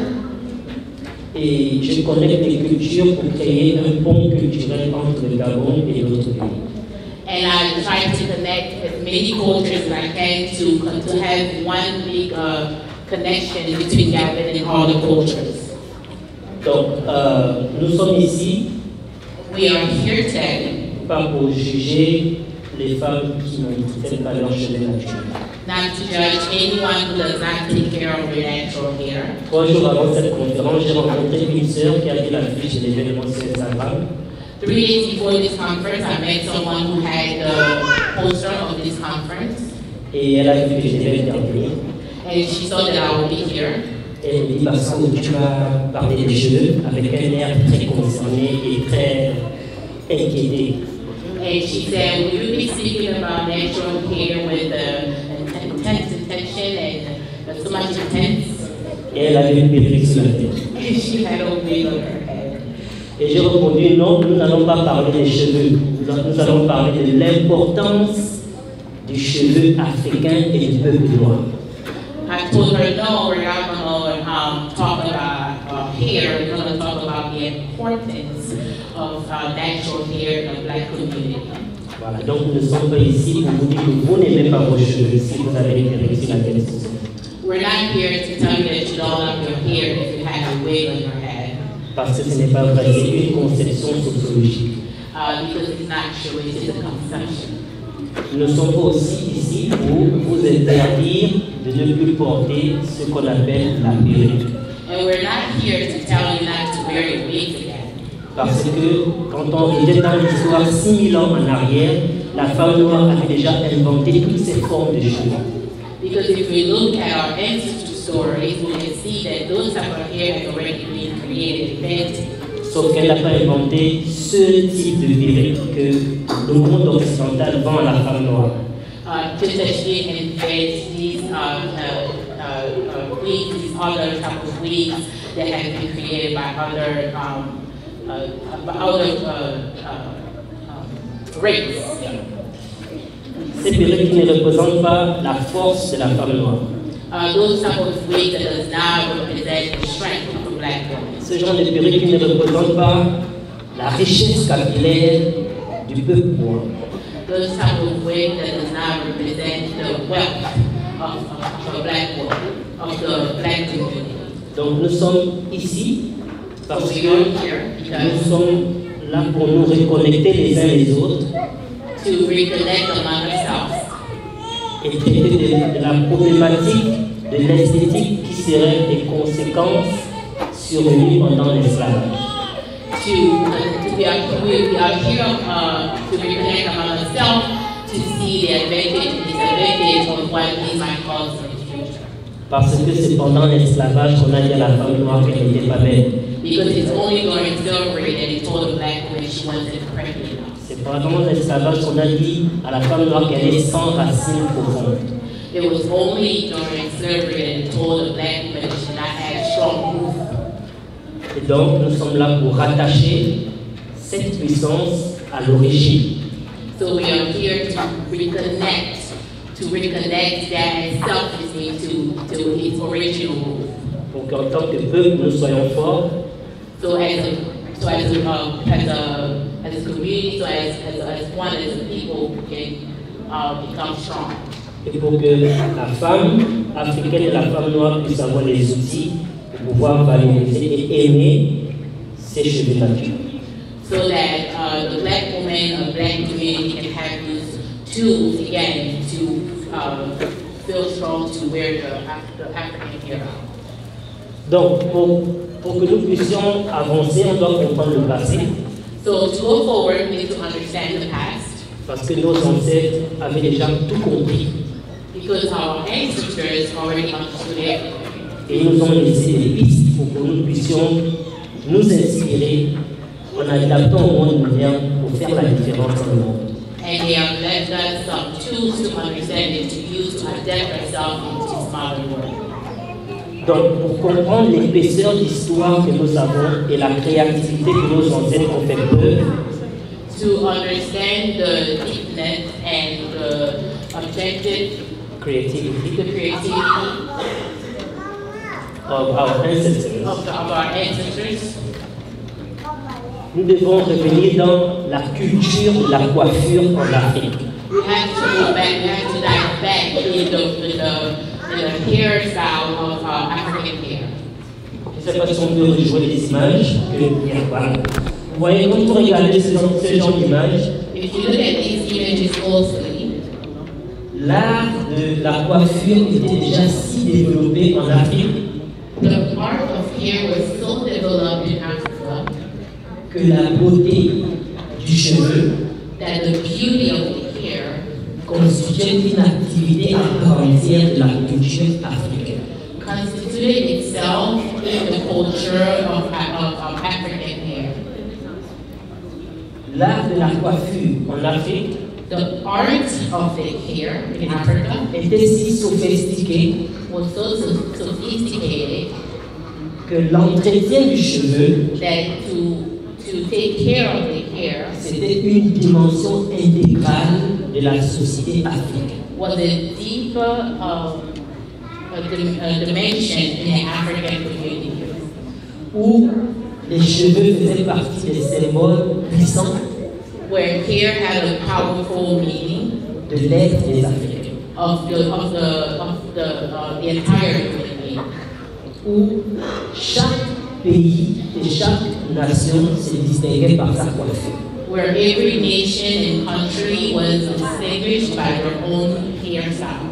Et je connecte les cultures pour créer un pont culturel entre le Gabon et d'autres pays. And I try to connect as many cultures as I can to have one big connection between Gabon and all the cultures. Donc nous sommes ici We are here today pas pour juger les femmes qui n'ont pas leur cheveux naturels. not to judge anyone who does not take care of their natural hair. 3 jours avant cette conférence, j'ai rencontré une sœur qui a vu l'affiche de l'événement sur Instagram. 3 days before this conference, I met someone who had the poster of this conference, Et elle a vu que j'étais intervenu. and she saw that I would be here. Et elle me dit, parce que tu vas parler des cheveux avec un air très concerné et très inquiété. And she said, will you be speaking about natural hair with intense attention and so much intense? Et elle avait une perruque sur la tête. And she had a wig on her head. Et j'ai répondu, non, nous n'allons pas parler des cheveux. Nous allons parler de l'importance du cheveu africain et du peuple noir. I told her, no, we're not going to talk about hair. We're going to talk about the importance of natural hair in the black community. Voilà, donc nous ne sommes pas ici pour vous dire que vous n'aimez pas vos cheveux si vous avez une perruque sur la tête. We're not here to tell you that you don't love your hair if you have a wig on your head. Parce que ce n'est pas vrai, c'est une conception sociologique. Because it's not true, it is a consumption. Nous sommes aussi ici pour vous interdire de ne plus porter ce qu'on appelle la perruque. And we're not here to tell you not to wear your wigs again. Parce que quand on était dans l'histoire 6000 ans en arrière, la femme noire avait déjà inventé toutes ces formes de cheveux. Because if we look at our ancestral stories, we can see that those type of hair has already been created, invented. Sauf qu'elle n'a pas inventé ce type de perruque que le monde occidental vend à la femme noire. Just as she invents these wigs, these other type of wigs that have been created by other race. Ces perruques qui ne représentent pas la force de la femme noire. Those type of wigs that does not represent the strength of a black woman. Ce genre de perruque qui ne représente pas la richesse capillaire du peuple noir. Those type of wig that does not represent the wealth of a black woman, of the black community. Donc nous sommes ici parce que nous sommes là pour nous reconnecter les uns les autres to reconnect among ourselves et traiter de la problématique de l'esthétique qui serait des conséquences survenues pendant l'esclavage. We are here to reconnect among ourselves to see the advantage and disadvantage of what these might cause in the future. Parce que c'est pendant l'esclavage qu'on a dit à la femme noire qu'elle n'était pas belle. Because it's only during slavery that he told a black woman she wasn't pregnant enough. C'est pendant l'esclavage qu'on a dit à la femme noire qu'elle est sans racines profondes. It was only during slavery that he told a black woman she should not have strong roots. Et donc, nous sommes là pour rattacher cette puissance à l'origine. So we are here to reconnect to reconnect that selflessly to its original roots. Pour qu'en tant que peuple, nous soyons forts. So as a community, so as one, as a people, can become strong. Et pour que la femme africaine et la femme noire puissent avoir les outils pour pouvoir valoriser et aimer ces cheveux naturels. So that the black woman or black community can have these tools again to feel strong to wear the African hair out. Donc, pour que nous puissions avancer, on doit comprendre le passé. So to go forward, we need to understand the past. Parce que nos ancêtres avaient déjà tout compris. Because our ancestors already understood everything. Et ils nous ont laissé des pistes pour que nous puissions nous inspirer en adaptant au monde moderne pour faire la différence dans le monde. And they have left us some tools to understand and to use to adapt ourselves into this modern world. Donc, pour comprendre l'épaisseur d'histoire que nous avons et la créativité que nos ancêtres ont fait preuve, to understand the deepness and the objective creativity of our ancestors, of our ancestors, nous devons revenir dans la culture de la coiffure en Afrique. we have to go back, we have to dive back in the hairstyle of African hair. Je ne sais pas si on peut rejouer les images qu'il y a pas. Vous voyez, quand vous regardez ce genre d'images, If you look at these images closely, l'art de la coiffure était déjà si développé en Afrique the art of hair was so developed in Africa que la beauté du cheveu that the beauty of the hair constituait une activité à part entière de la culture africaine. constituted itself in the culture of African hair. L'art de la coiffure en Afrique The art of the hair in Africa était si sophistiqué was so sophisticated que l'entretien du cheveu that to take care of the hair c'était une dimension intégrale de la société africaine. was a deeper dimension in the African community, Où les cheveux faisaient partie des symboles puissants where hair had a powerful meaning de l'être des Africains. of the entire community, Où chaque pays et chaque nation se distinguait par sa coiffure. where every nation and country was distinguished by their own hairstyle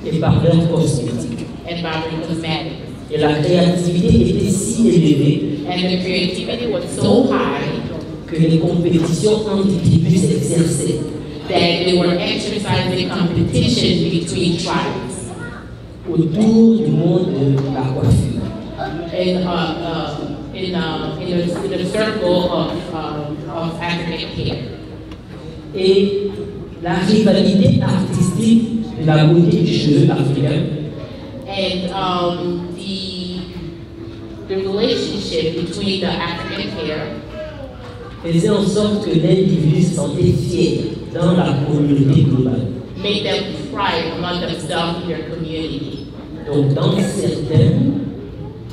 Et par leur cosmétique. and by their cosmetics. Et la créativité était si élevée And the creativity was so high que les compétitions entre tribus s'exerçaient. that they were exercising competition between tribes Autour du monde de la coiffure. in the circle of African hair. Et la rivalité artistique de la beauté du cheveu africain And the relationship between the African hair faisait en sorte que l'individu se sentait fier dans la communauté globale. made them pride among themselves in their community. Donc dans certaines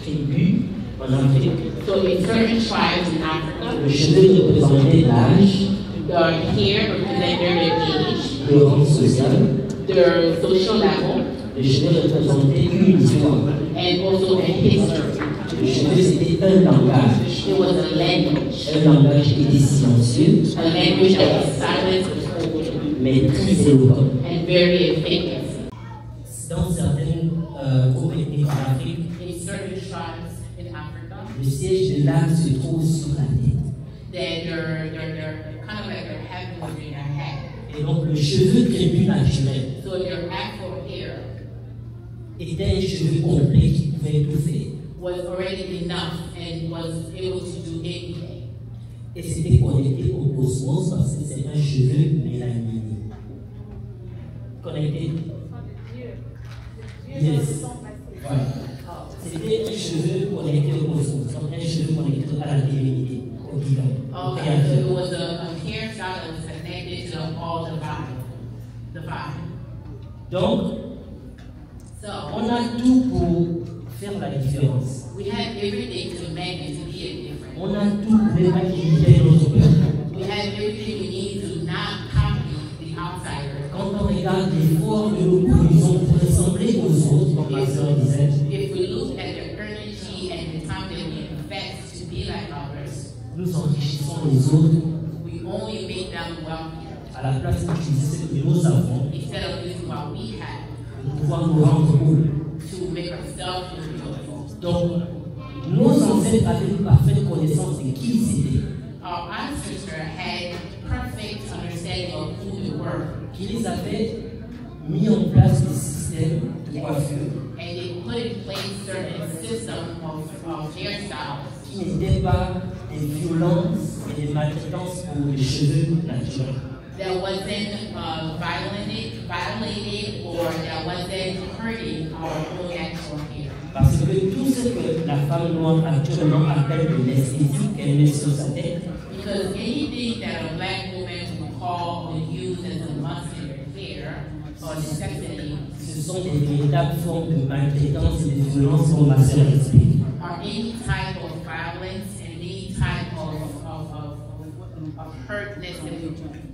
tribus en Afrique, So in certain tribes in Africa, le cheveu représentait l'âge, the hair represented their age, le rang social, their social level, le cheveu représentait une histoire. and also a history. Le cheveu c'était un langage. It was a language. Un langage qui était silencieux, A language that was silent, was spoken, mais très éloquent. and very effective. Dans certaines groupes ethniques en Afrique, In certain tribes in Africa, le siège de l'âme se trouve sur la tête. that they're kind of like their heaven was in their head. Et donc le cheveu crépus naturel So their afro hair était un cheveu complet qui pouvait tout faire. was already enough and was able to do anything. Et c'était connecté au cosmos parce que c'est un cheveu mélaniné. Connecté. Yes. Voilà. C'était un cheveu connecté au cosmos, donc un cheveu connecté à la divinité, au divin. au Okay, créateur. so it was a hairstyle that was connected to all divine. Donc, on a tout pour faire la différence. We have everything to make and to be a difference. On a tout pour éviter notre peuple. We have everything we need to not copy the outsiders. Quand on regarde l'effort que nous produisons pour ressembler aux autres, comme ma sœur disait, If we look at the energy and the time that we invest to be like others, nous enrichissons les autres we only make them wealthier. à la place d'utiliser ce que nous avons Instead of using what we have pour pouvoir nous rendre heureux. to make ourselves feel joyful. Donc, nos ancêtres avaient une parfaite connaissance de qui ils étaient, Our ancestors had perfect understanding of who we were, qu'ils avaient mis en place des systèmes de coiffure and they put in place certain system of hairstyles qui n'étaient pas des violences et des maltraitances pour les cheveux naturels. that wasn't violated or that wasn't hurting our own natural hair. Parce que tout ce que la femme noire actuellement appelle de l'esthétique qu'elle met sur sa tête, Because anything that a black woman would call or use as a must in her hair or necessity ce sont des véritables formes de maltraitance et de violence comme ma sœur explique. or any type of violence and any type of hurtness that we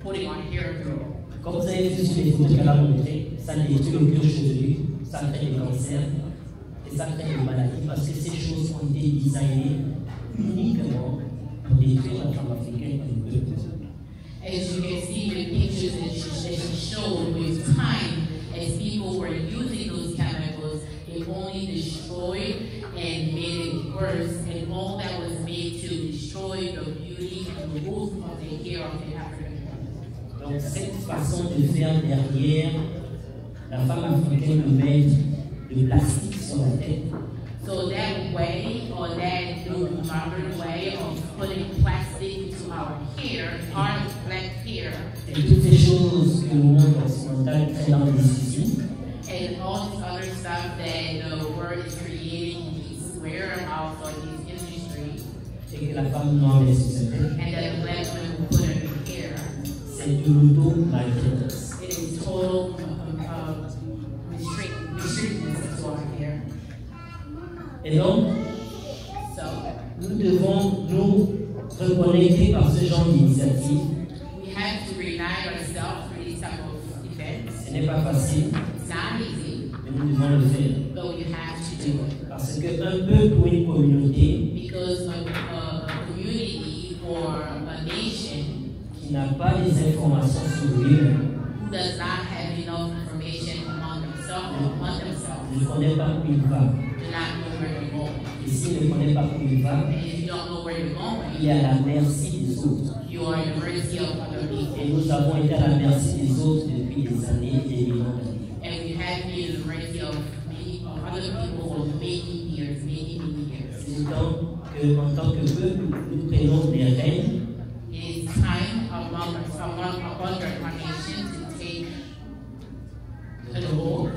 put in our hair through. Comme vous avez vu sur les photos qu'elle a montrées, ça détruit le cuir chevelu, ça crée des cancers et ça crée des maladies parce que ces choses ont été designées uniquement pour détruire la femme africaine et le peuple. As you can see the pictures that she showed with time, as people were using those chemicals, it only destroyed and made it worse, and all that was made to destroy the beauty and the roots of the hair of the African woman. Donc cette façon de faire derrière, la femme africaine de mettre de plastique sur la tête, So that way, or that new modern way of putting plastic into our hair, our black hair, et toutes ces choses que le monde occidental crée dans les usines, and all this other stuff that the world is creating in these warehouses or these industries, et que la femme noire met sur sa tête, and that the black women will put in her hair, c'est de l'auto-maltraitance. it is total restrictness to our hair. Et donc, So nous devons nous reconnecter par ce genre d'initiative. we have to reunite ourselves through these type of events. Ce n'est pas facile, It's not easy, mais nous devons le faire. but you have to do it. Parce qu'un peuple ou une communauté Because a community or a nation qui n'a pas les informations sur lui-même, who does not have enough information among themselves ne connaît pas où il va. do not know where they're going. Et s'il ne connaît pas où il va, And if you don't know where you're going, il est à la merci des autres. you are at the mercy of other people. Et nous avons été à la merci des autres depuis des années et des millions d'années. And we have been at the mercy of other people for many years. C'est temps que, en tant que peuple, nous prenons des rênes It is time among our nation to take control,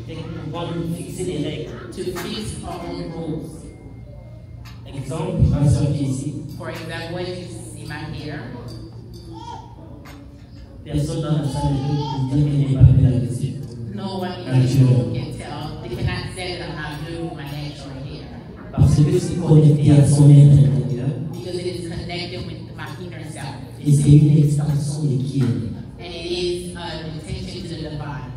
et nous pouvons fixer des règles. to fix our own rules. Exemple, ma soeur qui est ici, For example, when you see my hair, personne dans la salle ne peut dire qu'elle n'est pas belle avec ses cheveux. no one in this room can tell. They cannot say that I'm not doing my natural hair Parce que c'est connecté à son être intérieur because it is connected with my inner self, et c'est une extension de qui elle est. and it is an intention to the divine.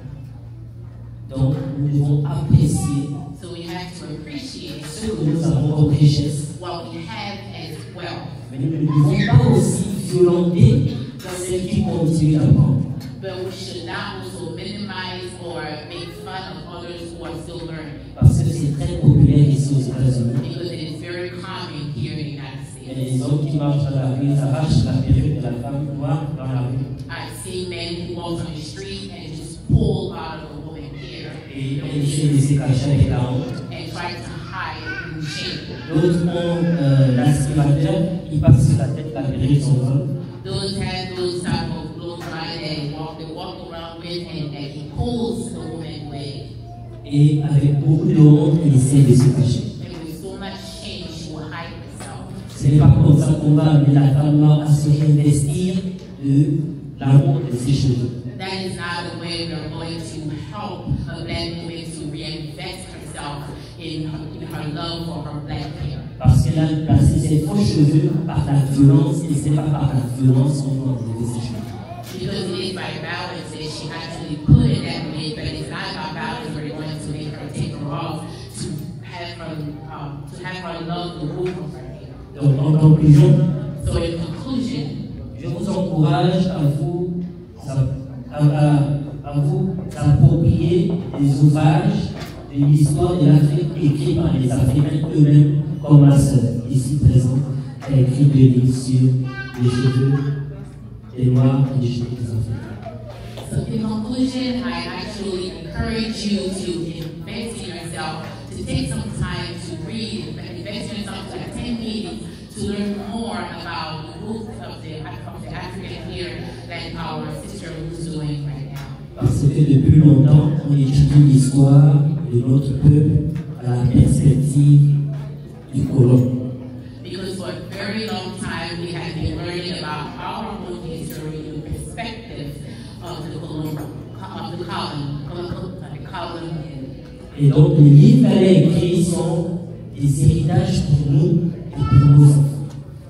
Donc, nous devons apprécier So we have to appreciate ce que nous avons comme richesse. what we have as well, Mais nous ne devons pas aussi violenter celles qui continuent d'apprendre. but we should not also minimize or make fun of others who are still learning Parce que c'est très populaire ici aux États-Unis. because it is very common here in the United Il y a States. des hommes qui marchent dans la rue, ils arrachent la perruque de la femme noire dans la rue. I've seen men who walk on the street and just pull out of a woman's hair Et ils essaient de se cacher avec la honte. and try to hide in shame. D'autres ont l'aspirateur, ils passent sur la tête, la perruque s'envole. Those have those type of blow dry that they walk around with and that he pulls the woman with. Et avec beaucoup de honte, ils essaient de se cacher. And with so much shame, she will hide herself. Ce n'est pas comme ça qu'on va amener la femme noire à se réinvestir de l'amour de ses cheveux. That that is not the way we are going to help a Black woman to reinvest herself in her love for her Black hair. Parce qu'elle a placé ses faux cheveux par la violence et ce n'est pas par la violence qu'on doit enlever ses cheveux. Because it is by violence that she actually put it that way, but it's not about violence where you're going to make her take her off to have her love the roof of her hair. Donc en conclusion, so in conclusion, je vous encourage à vous approprier des ouvrages de l'histoire de l'Afrique écrits par les Africains eux-mêmes, comme ma sœur ici présente, qui a écrit 2 livres sur les cheveux des Noirs et les cheveux des Africains. So in conclusion, I actually encourage you to invest in yourself, to take some time to read, invest in yourself to attend meetings, to learn more about the roots of the African hair that our sister was doing right now. Parce que depuis longtemps, on étudie l'histoire de notre peuple à la perspective du colon. Because for a very long time we have been learning about our own history in the perspective of the colon. Et donc les livres qu'elle a écrits sont des héritages pour nous et pour nos enfants.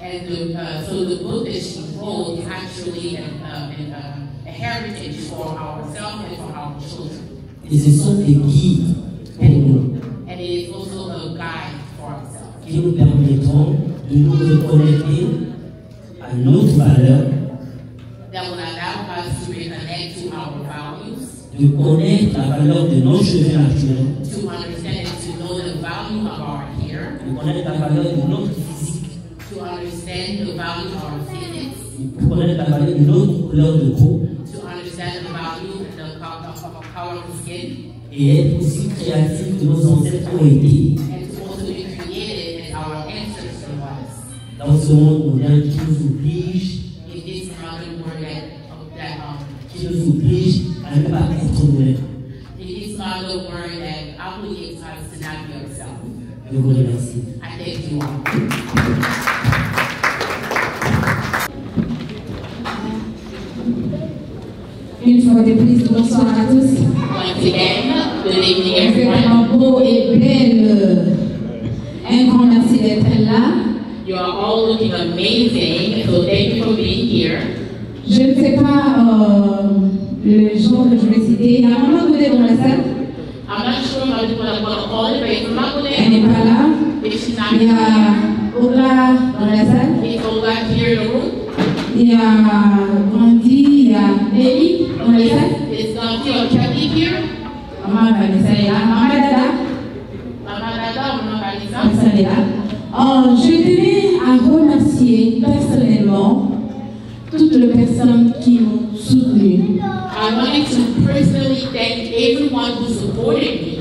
And so the book that she wrote is actually a heritage for ourselves and for our children. Et ce sont des guides pour nous. And it is also a guide for ourselves. Qui nous permettront de nous reconnecter à notre valeur. That will allow us to reconnect to our values. De connaître la valeur de nos cheveux actuels. To understand and to know the value of our hair. De connaître la valeur de notre physique. To understand the value of our physics. De connaître la valeur de notre couleur de peau. To understand the value of our color of skin. Et être aussi créatif que nos ancêtres ont été. And to also be creative as our ancestors was. Dans ce monde moderne qui nous oblige. In this modern world qui nous oblige à ne pas être nous-mêmes. It is not the word that obligates us to not be ourselves. Je vous remercie. I thank you all. Une fois de plus, bonsoir à tous. Once again, good evening Vous êtes everyone. en beau et belle. Un grand merci d'être là. You are all looking amazing, so thank you for being here. Je ne sais pas le genre que je vais citer. Il y a un moment donné dans la salle. I'm not sure how people are going to call it, but it's not going Elle n'est pas là. If she's not Il y a Ola dans la salle. it's Ola here in the room. Il y a Gandhi, il y a Nelly dans la salle. It's Gandhi or Kathy here. Maman Vanessa est là. Maman Dada. Mama Dada, Mama Vanessa. Vanessa est là. Je tenais à remercier personnellement toutes les personnes qui m'ont soutenu. I wanted to personally thank everyone who supported me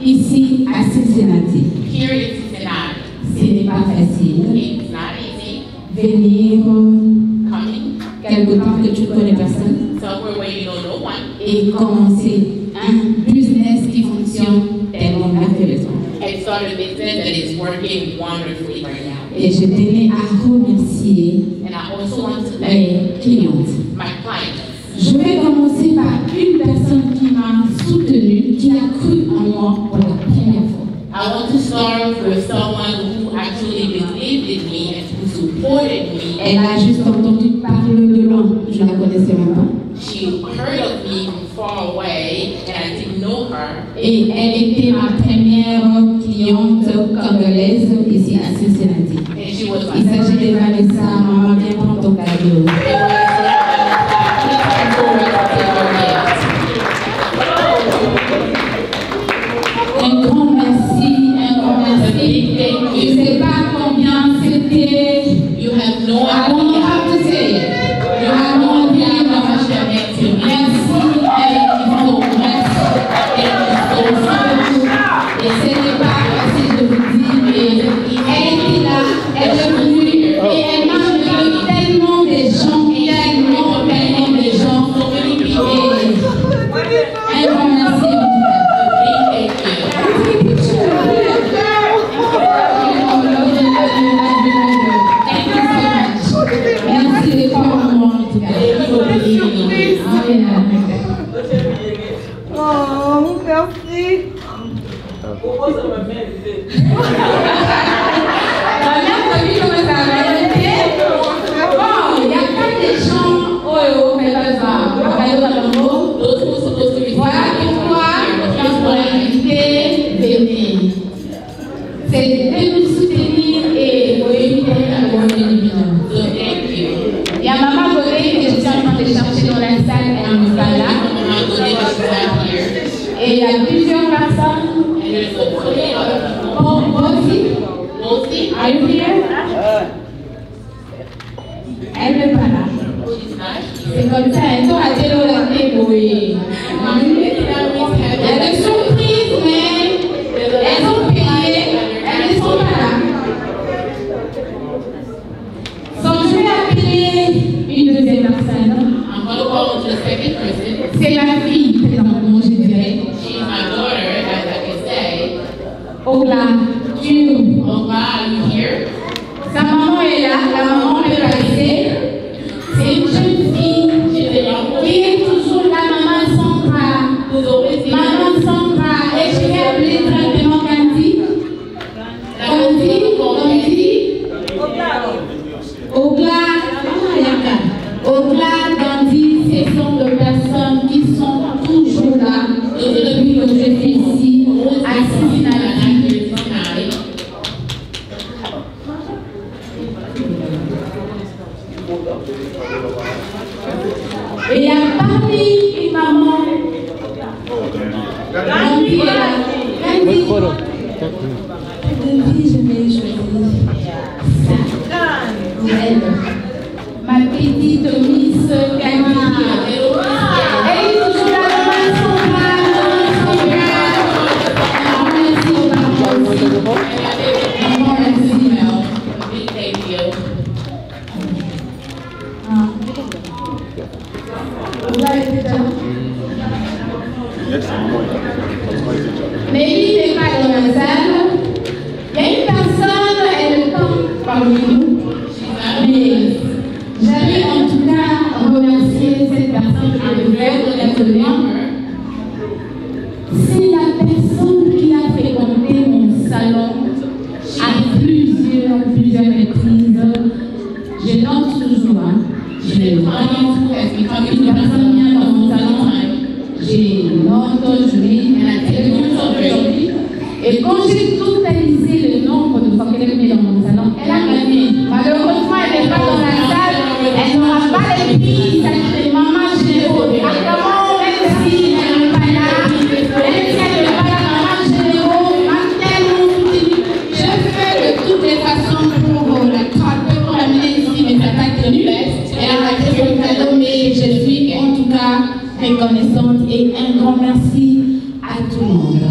Ici à Cincinnati. here in Cincinnati. Ce n'est pas facile. It's not easy Venir coming quelque part que tu ne connais personne somewhere where you know no one et commencer un business qui fonctionne tellement merveilleusement. and start a business that is working wonderfully right now. Et je tenais à remercier And I also want to thank mes clientes. my clients. Je vais commencer par une personne qui m'a soutenue, qui a cru en moi pour la première fois. I want to start with someone who actually believed in me and who supported me. Elle a juste entendu parler de loin, je ne la connaissais même pas. She heard of me from far away and I didn't know her. Et elle était ma première cliente congolaise ici à Cincinnati. And she was my Il s'agit de Vanessa, maman vient prendre ton cadeau. Un grand merci, un grand merci. Je ne sais pas combien c'était. You have no I don't know how to say it. You have no idea how much that meant to me. Merci, Yvon, merci. Et ce n'est pas facile de vous dire, mais elle était là, elle est venue et elle m'a donné tellement de gens, tellement de gens. Et un grand merci en tout cas. Merci de faire pour moi en tout cas. Oh, merci. Ma mère, t'as vu comment ça va être? Bon, il y a plein de gens, oh, mais pas ça. Voilà pourquoi, quand on est invité, venez. C'est de nous soutenir et vous éviter à vous éliminer. Il y a maman Godé que je suis en train de chercher dans la salle, elle n'est pas là. Et il y a plusieurs personnes. Oh, Bossy, are you here? Elle n'est pas là. C'est comme ça, elle doit aller dans la tête, oui. Il y a des surprises, mais elles ont payé, elles ne sont pas là. Donc je vais appeler une deuxième personne. C'est ma fille, présentement, je dirais. Ogla, sa maman est là, la maman est restée. C'est une jeune fille qui est toujours là, maman Sandra. Maman Sandra, et je vais appeler directement Candy. Ogla, Gandhi, ce sont des personnes qui sont toujours là depuis que je suis ici, assises à la vie. Et il y a parmi une maman, Gandhi est là. Gandhi, je vais choisir elle. Ma petite Miss Gandhi. Elle est toujours là, maman Sandra, mais il n'est pas dans la salle. Il y a une personne, elle est parmi nous. Mais j'allais en tout cas remercier cette personne qui devrait être là. C'est la personne qui a fréquenté mon salon à plusieurs maîtrises. Je note toujours. Je note une personne vient dans mon salon. Je note, je lis, aujourd'hui. Et quand j'ai totalisé le nombre de fois qu'elle est venue dans mon salon, elle a gagné. Malheureusement, elle n'est pas dans la salle. Elle n'aura pas les prix. Ça dit maman généraux. Apparemment, même si elle n'est pas là, même si elle n'est pas là, maman généraux, je fais de toutes les façons pour l'amener ici, mais ça n'a pas tenu. Elle a raté son cadeau, mais je suis en tout cas reconnaissante et un grand merci à tout le monde.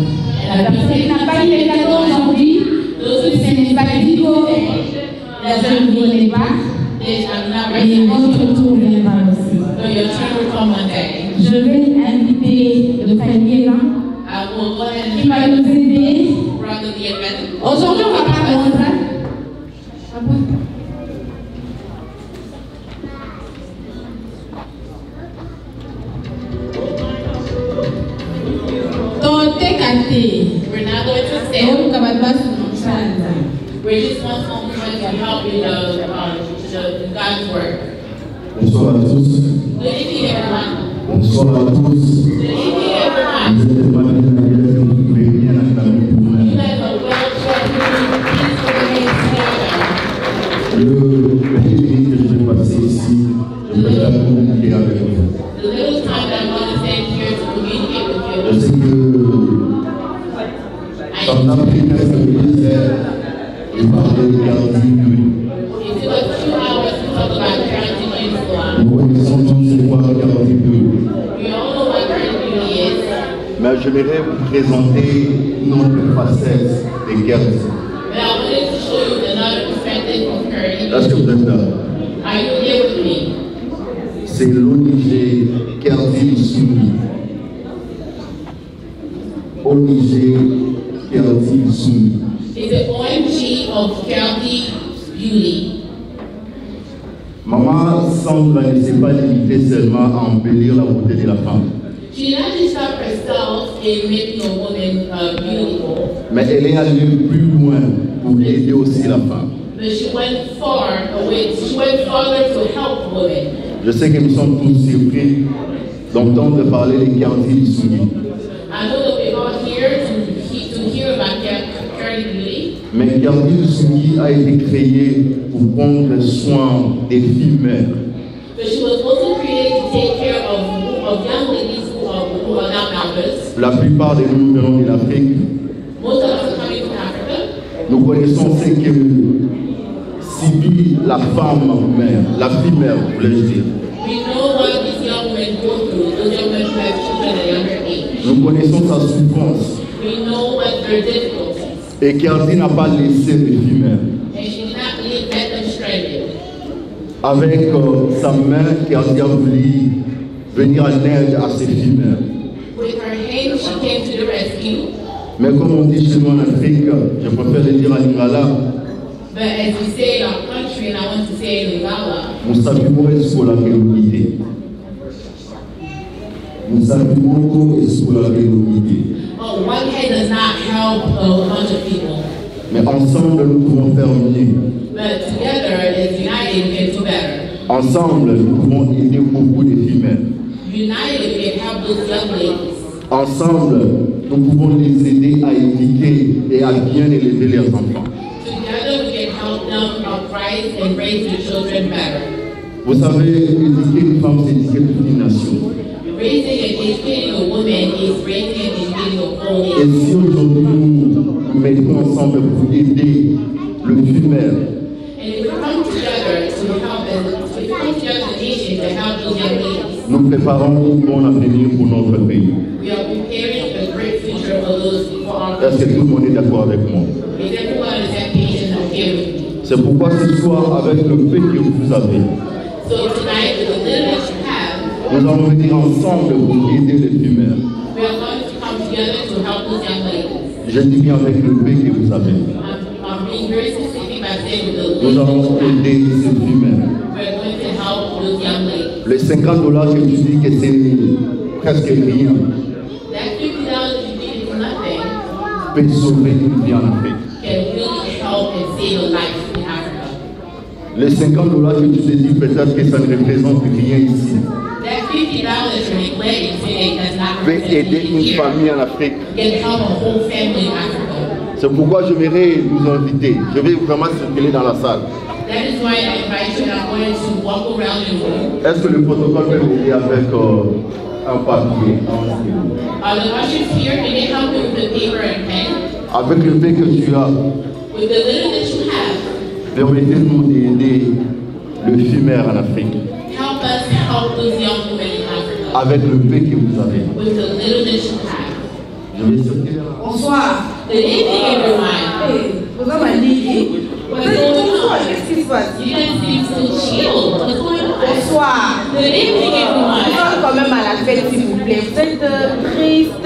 La personne qui n'a pas eu les cadeaux aujourd'hui, ce n'est pas Vigo, je ne voulais pas, et votre tour viendra aussi. Je vais inviter le frère qui va nous aider. Aujourd'hui, on ne va pas rentrer. We're not going to say. We just want someone to help you know God's work. Bonsoir à tous. Good evening, everyone. Bonsoir à tous. Good evening, everyone. Vous êtes pas bien acclamés pour vous. You guys are well chosen. Please remain together. Le petit que je vais passer ici, je vais la communiquer avec vous. The little time that I'm going to spend here to communicate with you. Je sais que dans l'Afrique, il parlait de gardien. It took us 2 hours to talk about Carrington Beauty Salon. Nous connaissons tous c'est quoi gardien. We all know what Carrington Beauty is. Mais j'aimerais vous présenter une autre facette des gardiens. But I wanted to show you another perspective of Carrington. Est-ce que vous êtes là? Are you here with me? C'est l'ONG Gardien Soumis. ONG Gardien Soumis. It's the ONG of Carrington Beauty. Maman Sandra ne s'est pas limitée seulement à embellir la beauté de la femme. She did not just stop herself in making a woman beautiful, Mais elle est allée plus loin pour aider aussi la femme. but she went far away. She went farther to help women. Je sais que nous sommes tous surpris d'entendre parler de Cardi Lissouni. I know that we're all here to hear about Cardi Beauty. Mais Cardi Lissouni a été créée pour prendre soin des filles mères. But she was also created to take care of young ladies who are not mothers. La plupart de nous venons de l'Afrique. Most of us are coming from Africa. Nous connaissons ce que subit la femme mère, la fille mère, voulais-je dire. We know what these young women go through, those young women who have children at a younger age. Nous connaissons sa souffrance. We know what their difficulties. Et Cardi n'a pas laissé les filles mères. And she did not leave them stranded. Avec sa main, Cardi a voulu venir en aide à ses filles mères. With her hand, she came to the rescue. Mais comme on dit chez nous en Afrique, je préfère le dire à Lingala. But as we say in our country, and I want to say in Lingala, Musabimo escola que l'unité. Musabimo escola que l'unité. oh, one hand does not help a bunch of people. Mais ensemble, nous pouvons faire mieux. But together, as united, we can do better. Ensemble, nous pouvons aider beaucoup de filles mères. United, we can help those young ladies. Ensemble, nous pouvons les aider à éduquer et à bien élever leurs enfants. Together, we can help them upright and raise their children better. Vous savez, éduquer une femme, c'est éduquer toute une nation. Raising and educating a woman is raising and educating a whole Et nation. si aujourd'hui nous mettons ensemble pour aider le fille mère, And if we come together to help as we come together as a nation to help those young ladies, nous préparons un bon avenir pour notre pays. we are preparing a great future for our Est-ce que tout le monde est d'accord avec moi? Is everyone on the same page and okay with me? C'est pourquoi ce soir, avec le fait que vous avez, So tonight, with the little that you have, nous allons venir ensemble pour aider les filles mères. we are going to come together to help those young ladies. Je dis bien avec le fait que vous avez. I'm being very specific by saying with the Nous little allons aider ces filles mères. we're going to help those young ladies. Les $50 que tu dis que c'est presque rien, That $50 you think is nothing peut sauver une vie en Afrique. can really help and save a life in Africa. Les $50 que tu te dis peut-être que ça ne représente rien ici, That $50 you're neglecting today does not peut represent aider une anything here. famille en Afrique. Can help a whole family in Africa. C'est pourquoi je vais nous inviter. Je vais vraiment circuler dans la salle. That is why I invite you and I'm going to walk around the room. Est-ce que le protocole peut m'aider avec un papier, un stylo? Are the ushers here? Can they help you with the paper and pen? Avec le fait que tu as, With the little that you have, permettez-nous d'aider le fille mère en Afrique. help us help those young women in Africa. Avec le fait que vous avez. With the little that you have. Je vais circuler. Bonsoir. Good evening, everyone. Hey, vous avez dit What's going on? qu'est-ce qui se passe? You guys seem so chill. What's going on? Bonsoir. Good evening, Vous everyone. êtes quand même à la fête, s'il vous plaît. Vous êtes triste.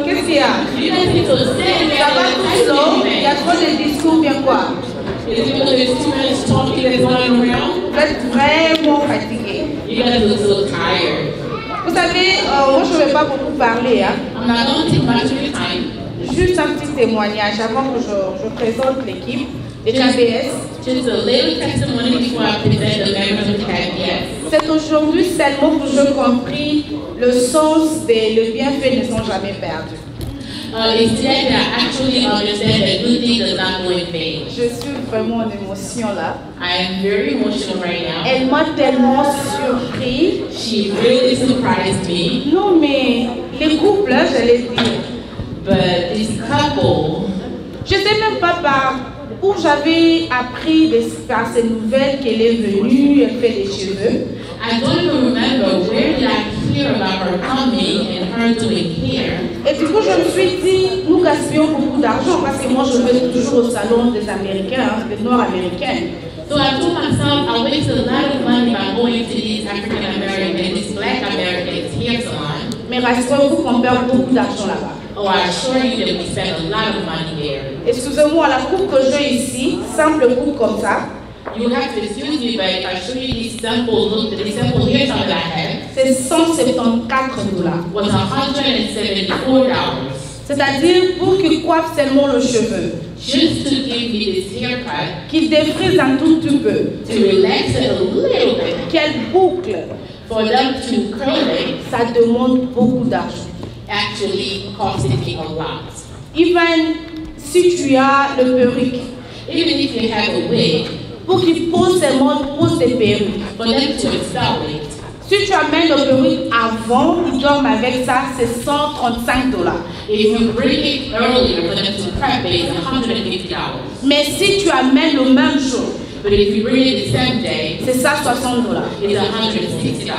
Qu'est-ce qu'il y a? You guys need to sit Ça va tout slow? Il y a trop de discours, bien quoi? Is it because there's too much talking that's going around? Vous êtes vraiment fatigué. You guys look so tired. Vous savez, moi je ne vais pas beaucoup parler. Hein. I'm not going to take much of your time. Juste un petit témoignage avant que je présente l'équipe de KBS. Just a little testimony before I present the members of KBS. C'est aujourd'hui seulement que j'ai compris le sens des le bienfait ne sont jamais perdus. It's today that I actually understand that good thing does not go in vain. Je suis vraiment en émotion là. I am very emotional right now. Elle m'a tellement surpris. She really surprised me. Non mais les couples, là, j'allais dire. But this couple, Je ne sais même pas par où j'avais appris par ces nouvelles qu'elle est venue, elle fait des cheveux. I don't even remember where did I hear about her coming and her doing hair. Et du coup, je me suis dit, nous gaspillons beaucoup d'argent parce que moi, je vais toujours au salon des Américains, hein, des Nord-Américaines. So I told myself I waste a lot of money by going to these African American, these Black Americans hair salon. Mais rassurez-vous qu'on perd beaucoup d'argent là-bas. Oh, I assure you that we spend a lot of money there. Excusez-moi, la coupe que j'ai ici, simple coupe comme ça, You have to excuse me, but if I show you these samples, look at the sample here that I have. C'est $174. Was $174. C'est-à-dire pour qu'il coiffe seulement le cheveu. Just to give me this haircut. Qu'il défrise un tout petit peu. To relax it a little bit. Qu'elle boucle. For them to curl it. Ça demande beaucoup d'argent. Actually costed me a lot. Even si tu as le perruque. Even if you have a wig. Pour qu'ils posent seulement pose des perruques. For them to install it. Si tu amènes le perruque avant, ils dorment avec ça, c'est $135. If you bring it earlier for them to prep it, it's $150. Mais si tu amènes le même jour, but if you bring it the same day, c'est ça $60. It's $160.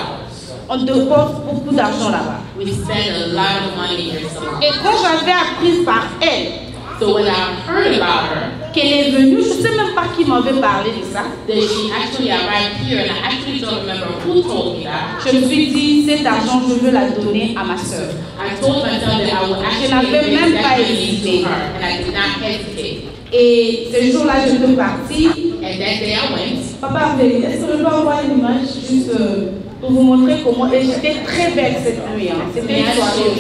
On dépense beaucoup d'argent là-bas. We spend a lot of money here salon. Et quand j'avais appris par elle, so when I heard about her, qu'elle est venue, je ne sais même pas qui m'avait parlé de ça. That she actually arrived here, and I actually don't remember who told me that. Je me suis dit, cet argent, je veux la donner à ma sœur. I told myself that I would actually give that money to her, and I did not hesitate. Et ce jour-là, je suis partie. And that day I went. Papa, est-ce que je peux avoir une image juste pour vous montrer comment. Et j'étais très belle cette nuit. Hein. C'était une soirée.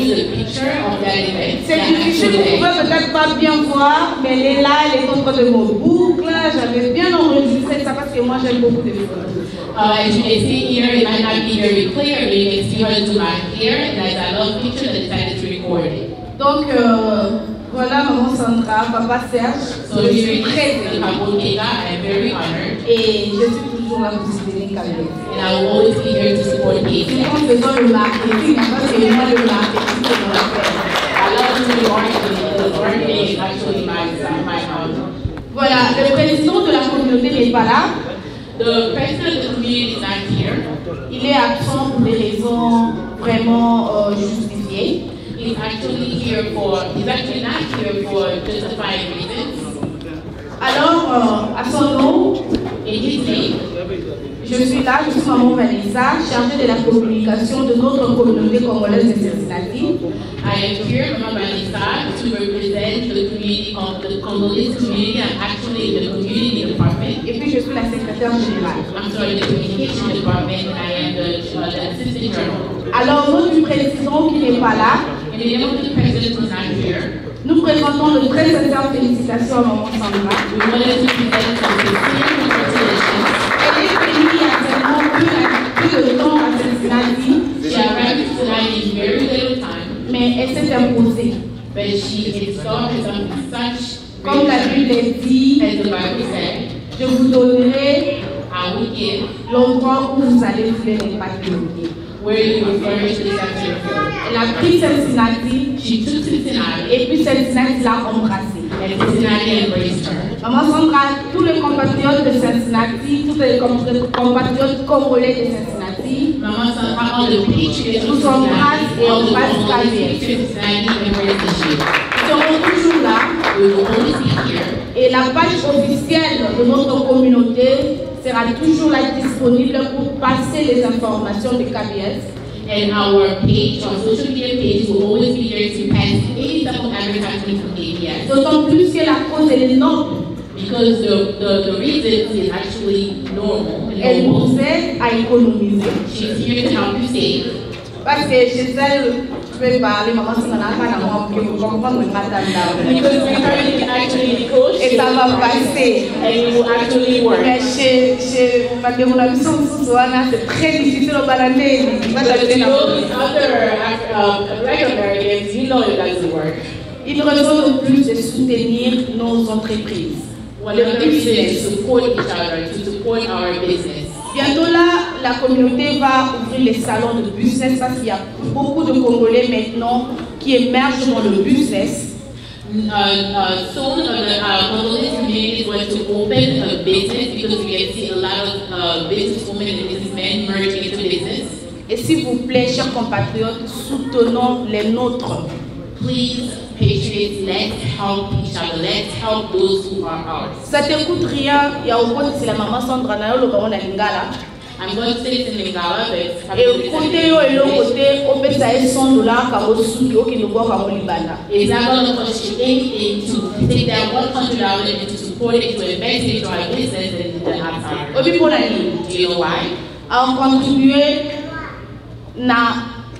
C'est difficile, vous pouvez peut-être pas bien voir, mais elle est là, elle est contre de mon boucle. J'avais bien enregistré ça parce que moi j'aime beaucoup les photos. As you can see here, it might not be very clear, but you can see her do my hair, and as I love pictures, I decided to record it. Donc, voilà maman Sandra, papa Serge. So je suis très honored. Et je suis toujours là pour soutenir Camille. And I will always be here to support Camille. Nous faisons le marketing, parce que moi le marketing c'est mon affaire. I love to do marketing. The marketing is actually my Voilà, le président de la communauté n'est pas là. The president of the community is not here. Il est absent pour des raisons vraiment justifiées. He's actually not here for justified reasons. Alors, à son nom, in his name, je suis là, je suis maman Vanessa, chargée de la communication de notre communauté congolaise de Cincinnati. I am here, Maman Vanessa, to represent the community of the Congolese community. I'm actually in the community department. Et puis je suis la secrétaire générale. I'm sorry, the communication department, and I am the assistant journal. Alors, au nom du président qui n'est pas là, in the name of the president who's not here, nous présentons de très sincères félicitations à maman Sandra. We wanted to present some sincere congratulations. Elle est venue il y a tellement peu de temps à Cincinnati. She arrived in Cincinnati in very little time. Mais elle s'est imposée. But she installed herself in such Comme la Bible dit, as the Bible said, je vous donnerai I will give l'endroit où vous allez fouler les pattes de pied. where you will furnish the sector. Elle a pris Cincinnati, She took Cincinnati, et puis Cincinnati l'a embrassée. and Cincinnati embraced her. Maman Sandra, tous les compatriotes de Cincinnati, tous les compatriotes congolais de Cincinnati, Maman Sandra, all the patriots nous of embrassent Cincinnati, et all the embrassent Congolese Gabriel. Cincinnati embraced the shield. Nous serons toujours là. We will always be here. Et la page officielle de notre communauté sera toujours là disponible pour passer les informations de KBS. And our page, our social media page, will always be here to pass any type of advertisement from KBS. D'autant plus que la cause est noble. Because the reason is actually normal. Elle nous aide à économiser. She's here to help you save. Parce que chez elle, je vais parler, maman, ça n'a pas d'amour, que vous comprenez Because we can actually coach. et ça va passer. And it will actually work. Mais chez Mademoiselle Soussouana, c'est très difficile au balader. But those other Black Americans, you know it doesn't work. Il ressort de plus de soutenir nos entreprises. One of the reasons is to support each other, to support our business. Bientôt là, la communauté va ouvrir les salons de business parce qu'il y a beaucoup de Congolais maintenant qui émergent dans le business. Soon, the Congolese community is going to open a business because we can see a lot of businesswomen and businessmen merge into business. Et s'il vous plaît, chers compatriotes, soutenons les nôtres. Please, patriots, let's help each other. Let's help those who are ours. Ça te coûte rien. Il y a au moins c'est la maman Sandra Nayo le baron Lingala. I'm going to say it in Lingala, but it's Et côté yo et l'autre côté, on peut payer $100 comme suki au qui nous voit comme Libana. It's not going to cost you anything to take that $100 and to support it, to invest into our business and the outside. Obi pour la ligne. Do you know why? À contribuer na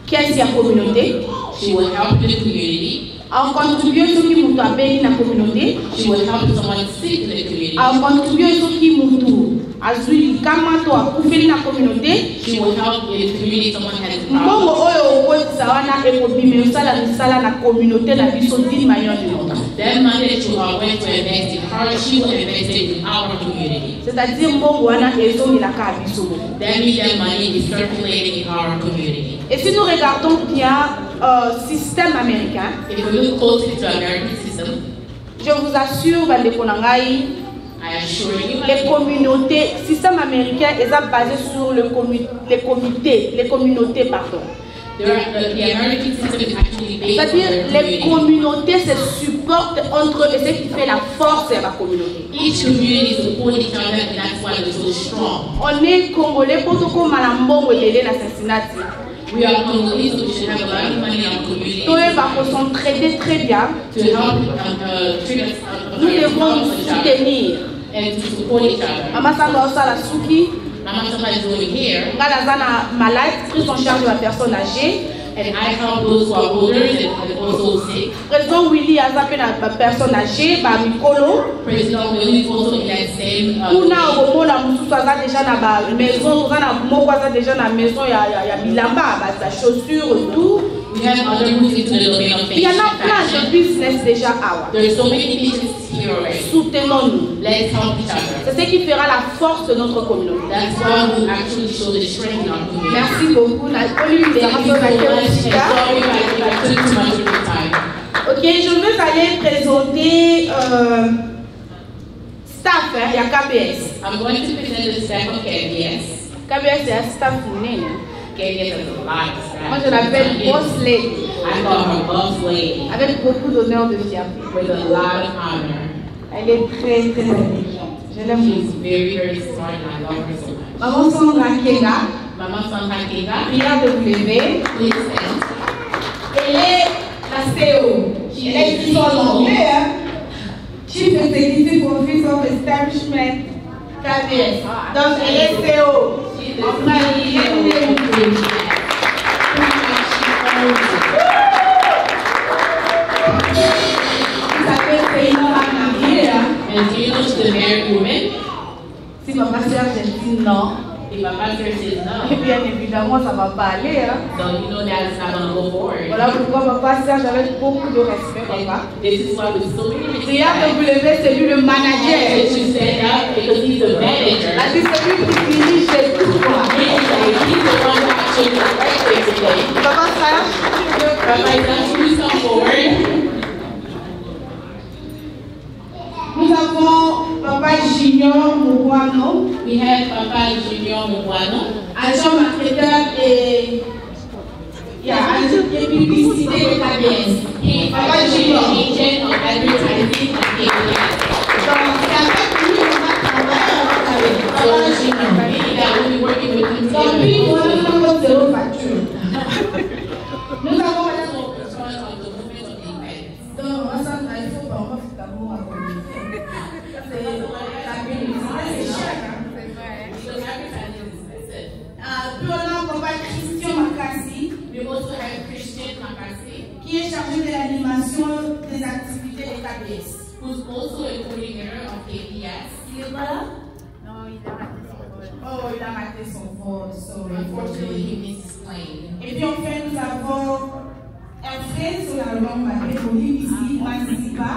caisse ya communauté. She will help the community. À contribuer ceux qui m'ont appelé na communauté. She will help someone sick in the community. À contribuer ceux qui m'ont azui kama to akufeli na communauté. She will help in the community someone has a Mbongo problem. oyo okotisa wana ekobima osala misala na communauté na biso d'une manière ou d'une autre. That money that you are going to invest in her, she will invest it in our community. C'est-à-dire mbongo wana ezongelaka biso. That means that money is circulating in our community. Et si nous regardons bien système américain, If we look closely to American system, je vous assure, bandeko na ngai, I assure you, les communautés, système américain est basé sur les communautés, pardon. the American system is actually based on C'est-à-dire their les community. communautés se supportent entre eux et c'est ce qui fait la force de la communauté. Each community support each other, and that's why they're so strong. On est congolais pour tout comme Malambongo et Lélé na Cincinnati. We are Congolese, so we should have a lot of money in our community Tous les barons sont traités très bien. to help treat us, Nous devons nous soutenir. and to support each other. Maman Samba Osala Suki, Mama somebody's doing here, Ngalazana malade, prise en charge de la personne âgée. and I help those who are older and also sick. Président Willy a zappé la personne âgée, bah Mikolo. President Willie is also in that same. Kuna omo la mususu aza déjà na ba maison, oza na moko aza déjà na maison ya bilamba, ba sa chaussure tout. We have other moves into the domain of Il y en a fashion. plein de business déjà à There's so many businesses here already. Soutenons-nous. Let's help each other. C'est ce qui fera la force de notre communauté. That's why we actually show the strength in our community. Merci beaucoup. Thank you so much. And sorry if I took too much of your time. Ok, je vais aller présenter staff, il y a KBS. I'm going to present the staff of KBS. KBS, c'est un staff né. KBS has a lot of staff. Moi, je l'appelle Boss Lady. I call her Boss Lady. Avec beaucoup d'honneur de fierté. With a lot of honor. Elle est très, très intelligente. Je l'aime She's beaucoup. very, very smart and I love her so much. Maman Sandra Kenga, Mama Sandra Kenga, prière de vous lever. please stand. Elle est la CEO. Elle est écrit son anglais, hein. Chief Executive Officer of Establishment KBS. Donc, elle est CEO. En train Vous savez, c'est une mariée, hein. And do you know she's a married woman? Si papa c'est argentine, non. If Papa says Et no, bien évidemment, ça ne va pas aller, hein. so you know that it's not going to go forward. Voilà pourquoi papa Serge avec beaucoup de respect, papa. This is why with so many Prière de vous respect, lever, c'est lui le manager. that you stand up because he's the manager. La c'est lui qui dirige tout, quoi. He's the one who actually directs everything. Papa Serge, Papa, please come forward. nous avons papa Junior Mouano, We have Papa Junior Mouano, agent marketeur et il y a agent de publicité de KBS. he is Papa actually Junior. the agent of advertising at KBS. Donc, c'est avec lui qu'on va travailler avec So Papa she Junior. meaning that we'll be working with him Donc, lui, on together. a notre zéro facture. Nous avons madame. So, in front of the movement of the event. Donc, on s'en va, il faut pas on va faire d'amour à communauté. C'est la publicité, c'est cher. Hein? Because advertising is expensive. Puis on a papa Christian Makassi, We also have Christian Makasi, qui est chargé de l'animation des activités de KBS. who's also a coordinator of KBS. Il est là? Non, il a raté son vol. Oh, il a raté son vol, sorry. Unfortunately, he missed his plane. Et puis enfin, nous avons un frère sur la langue maternelle ici, Maziba,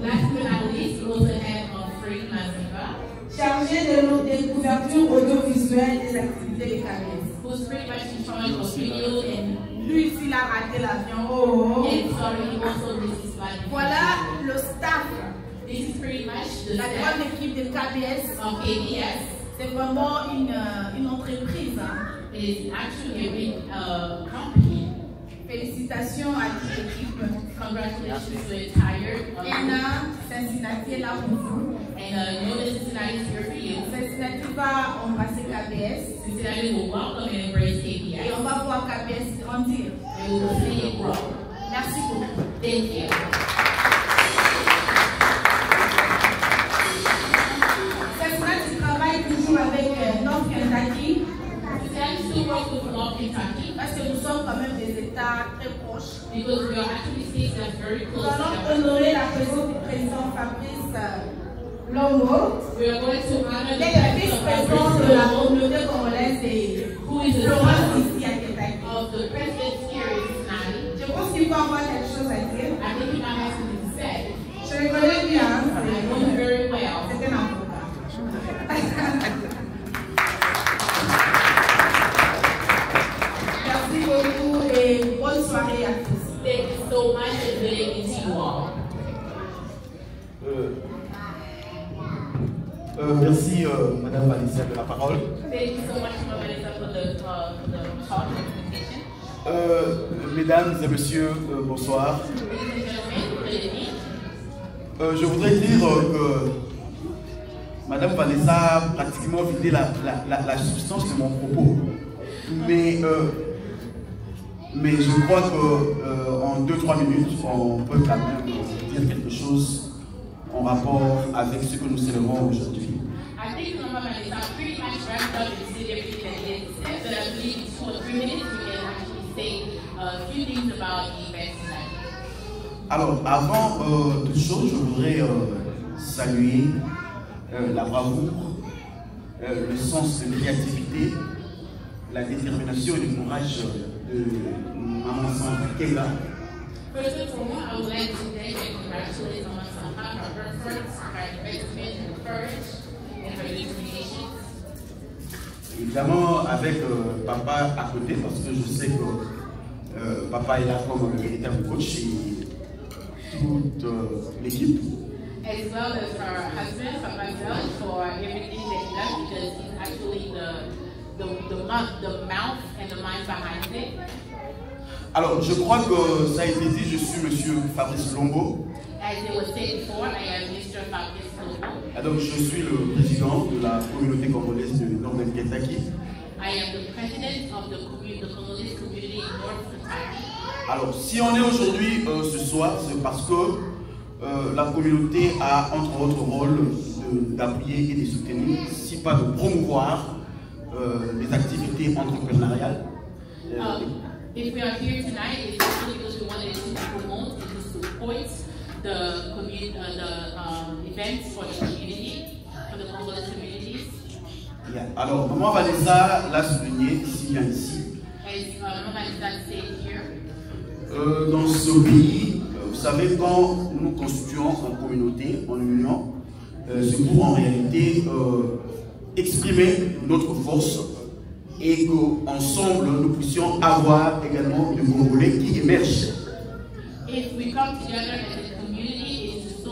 Last but not least, we also have Free Maziba, chargé des couvertures audiovisuelles des activités de KBS. who's pretty much in charge of video and Lui, s'il a raté l'avion, oh. sorry, he also missed his flight. Voilà le staff, This is pretty much the la staff grande équipe de KBS. of KBS. C'est vraiment une entreprise. Hein. It is actually a big company. Félicitations à toute l'équipe. Congratulations to the entire Anna, Cincinnati est là pour vous. And know that Cincinnati is here for you. Cincinnati va embrasser KBS. Cincinnati will welcome and embrace KBS. Et on va voir KBS grandir. And we will see it grow. Merci beaucoup. Thank you. Cincinnati travaille toujours avec North Kentucky. Cincinnati still works with North Kentucky. Parce que nous sommes quand même des États très proches. Because we are actually states that are very Nous close allons together. honorer la présence du président Fabrice Longo. We are going to honor Il est le vice-président de la communauté congolaise et who is the Florence son ici à Kentucky. of the president here in Cincinnati. Je pense qu'il faut avoir quelque chose à dire. I think he might have something to say. Je le connais bien. I know him very well. C'est un avocat. Merci beaucoup et bonne soirée à tous. Thank you so much and good evening to you all. Merci Madame Vanessa de la parole. Thank you so much, Vanessa, for the talk and presentation. Mesdames et messieurs, bonsoir. Ladies and gentlemen, good evening. Je voudrais dire que Madame Vanessa a pratiquement vidé la substance de mon propos. Mais je crois qu'en 2-3 minutes, on peut quand même dire quelque chose en rapport avec ce que nous célébrons aujourd'hui. I think Vanessa pretty much wrapped up and said everything that he had said, but I believe in 2 or 3 minutes we can actually say a few things about the event tonight. Alors, avant toute chose, je voudrais saluer la bravoure, le sens de créativité, la détermination et le courage de Maman Sandra Kela. First and foremost, I would like to thank and congratulate Maman Sandra for her efforts, her investment, her courage, and her determination. Évidemment, avec papa à côté, parce que je sais que papa est là comme le véritable coach et toute l'équipe. As well as her husband, Papa George, for everything that he does, because he's actually the mouth and the mind behind it. Alors, je crois que ça a été dit, je suis Monsieur Fabrice Longo. As it was said before, I am Mr. Fabrice Longo. Et donc, je suis le président de la communauté congolaise de Northern Kentucky. I am the president of the Congolese community in North Kentucky. Alors, si on est aujourd'hui ce soir, c'est parce que la communauté a entre autres rôle d'appuyer et de soutenir, si pas de promouvoir les activités entrepreneuriales. If we are here tonight, it's actually because we wanted to promote and to support the events for the community, for the Congolese communities. Yeah. Alors, Maman Vanessa l'a souligné ici, bien ici. As Maman Vanessa said here. Dans ce pays, vous savez, quand nous constituons en communauté, en union, c'est pour en réalité exprimer notre force et qu'ensemble nous puissions avoir également des Congolais qui émergent. If we come together as a community, it's to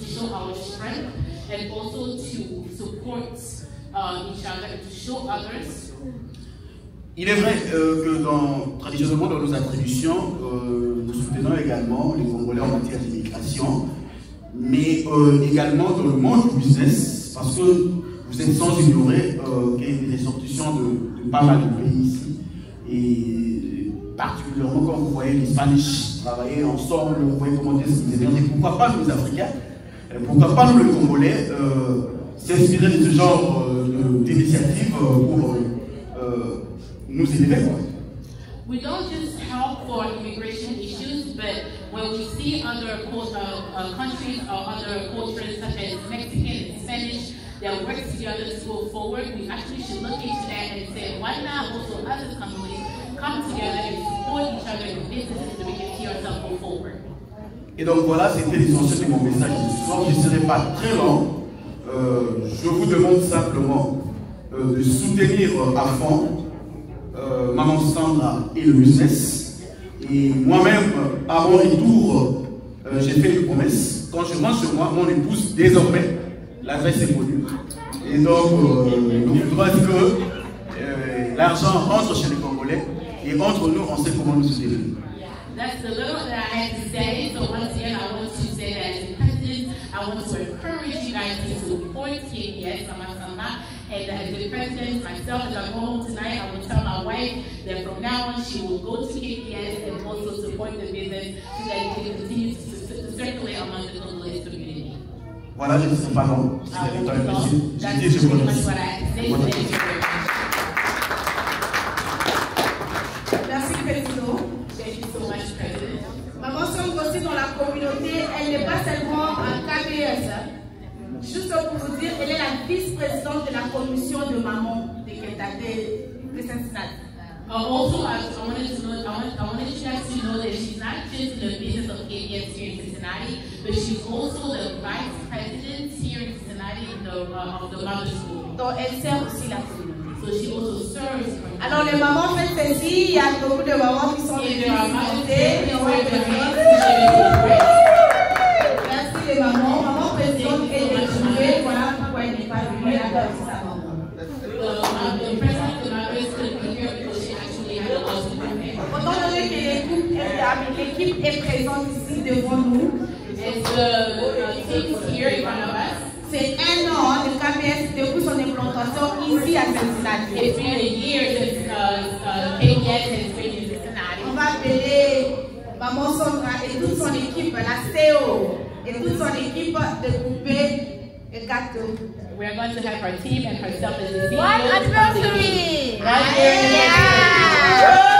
show our strength and also to support each other and to show others. Il est vrai que traditionnellement dans nos attributions, nous soutenons également les Congolais en matière d'immigration, mais également dans le monde du business, parce que vous êtes sans ignorer qu'il y a des ressortissants de pas mal de pays ici, et particulièrement quand vous voyez les Spanish travailler ensemble, vous voyez comment est-ce qu'ils émergent, pourquoi pas nous les Africains, pourquoi pas nous les Congolais, s'inspirer de ce genre d'initiative pour nous élever. We don't just help for immigration issues, but when we see other countries or other cultures such as Mexican and Spanish that work together to go forward, we actually should look into that and say, why not also other companies come together and support each other in businesses so we can see ourselves go forward. Et donc voilà, c'était l'essentiel de mon message ce soir. Je ne serai pas très long. Je vous demande simplement de soutenir à fond Maman Sandra et le business. Et moi-même, à mon retour, j'ai fait une promesse. Quand je rentre chez moi, mon épouse, désormais, l'adresse est connue. Et donc, il faudra que l'argent rentre chez les Congolais. Et entre nous, on sait comment nous soutenir. That's the little that I had to say. So once again, I want to say that as a president, I want to encourage you guys to KPS, and as the president, myself, as I go home tonight, I will tell my wife that from now on she will go to KPS and also support the business so that it can continue to circulate among the Congolese community. Voilà, je ne sais pas non. That's pretty much what I have to say. Thank you very much. Merci, Président. Thank you so much, President. Maman semble aussi dans la communauté, elle n'est pas seulement un KPS. Juste pour vous dire, elle est la vice-présidente de la commission de maman de Cincinnati. Also, I wanted you guys to know that she's not just in the business of KPS here in Cincinnati, but she's also the vice president here in Cincinnati of the Mother School. Donc, elle sert aussi la communauté. So she also serves. Alors, les mamans faites ceci, il y a beaucoup de mamans qui sont des communautés. Merci les mamans. Maman présidente est déjouée, voilà pourquoi elle n'est pas venue à la sa maman. Autant donné que l'équipe est présente ici devant nous. C'est un an de KPS depuis son implantation ici à Cincinnati. It's been a year since KPS has been in Cincinnati. On va appeler Maman Sondra et toute son équipe, la CO, et toute son équipe de couper le gâteau. We're going to have our team and herself as the CEO. One anniversary! 1 year anniversary!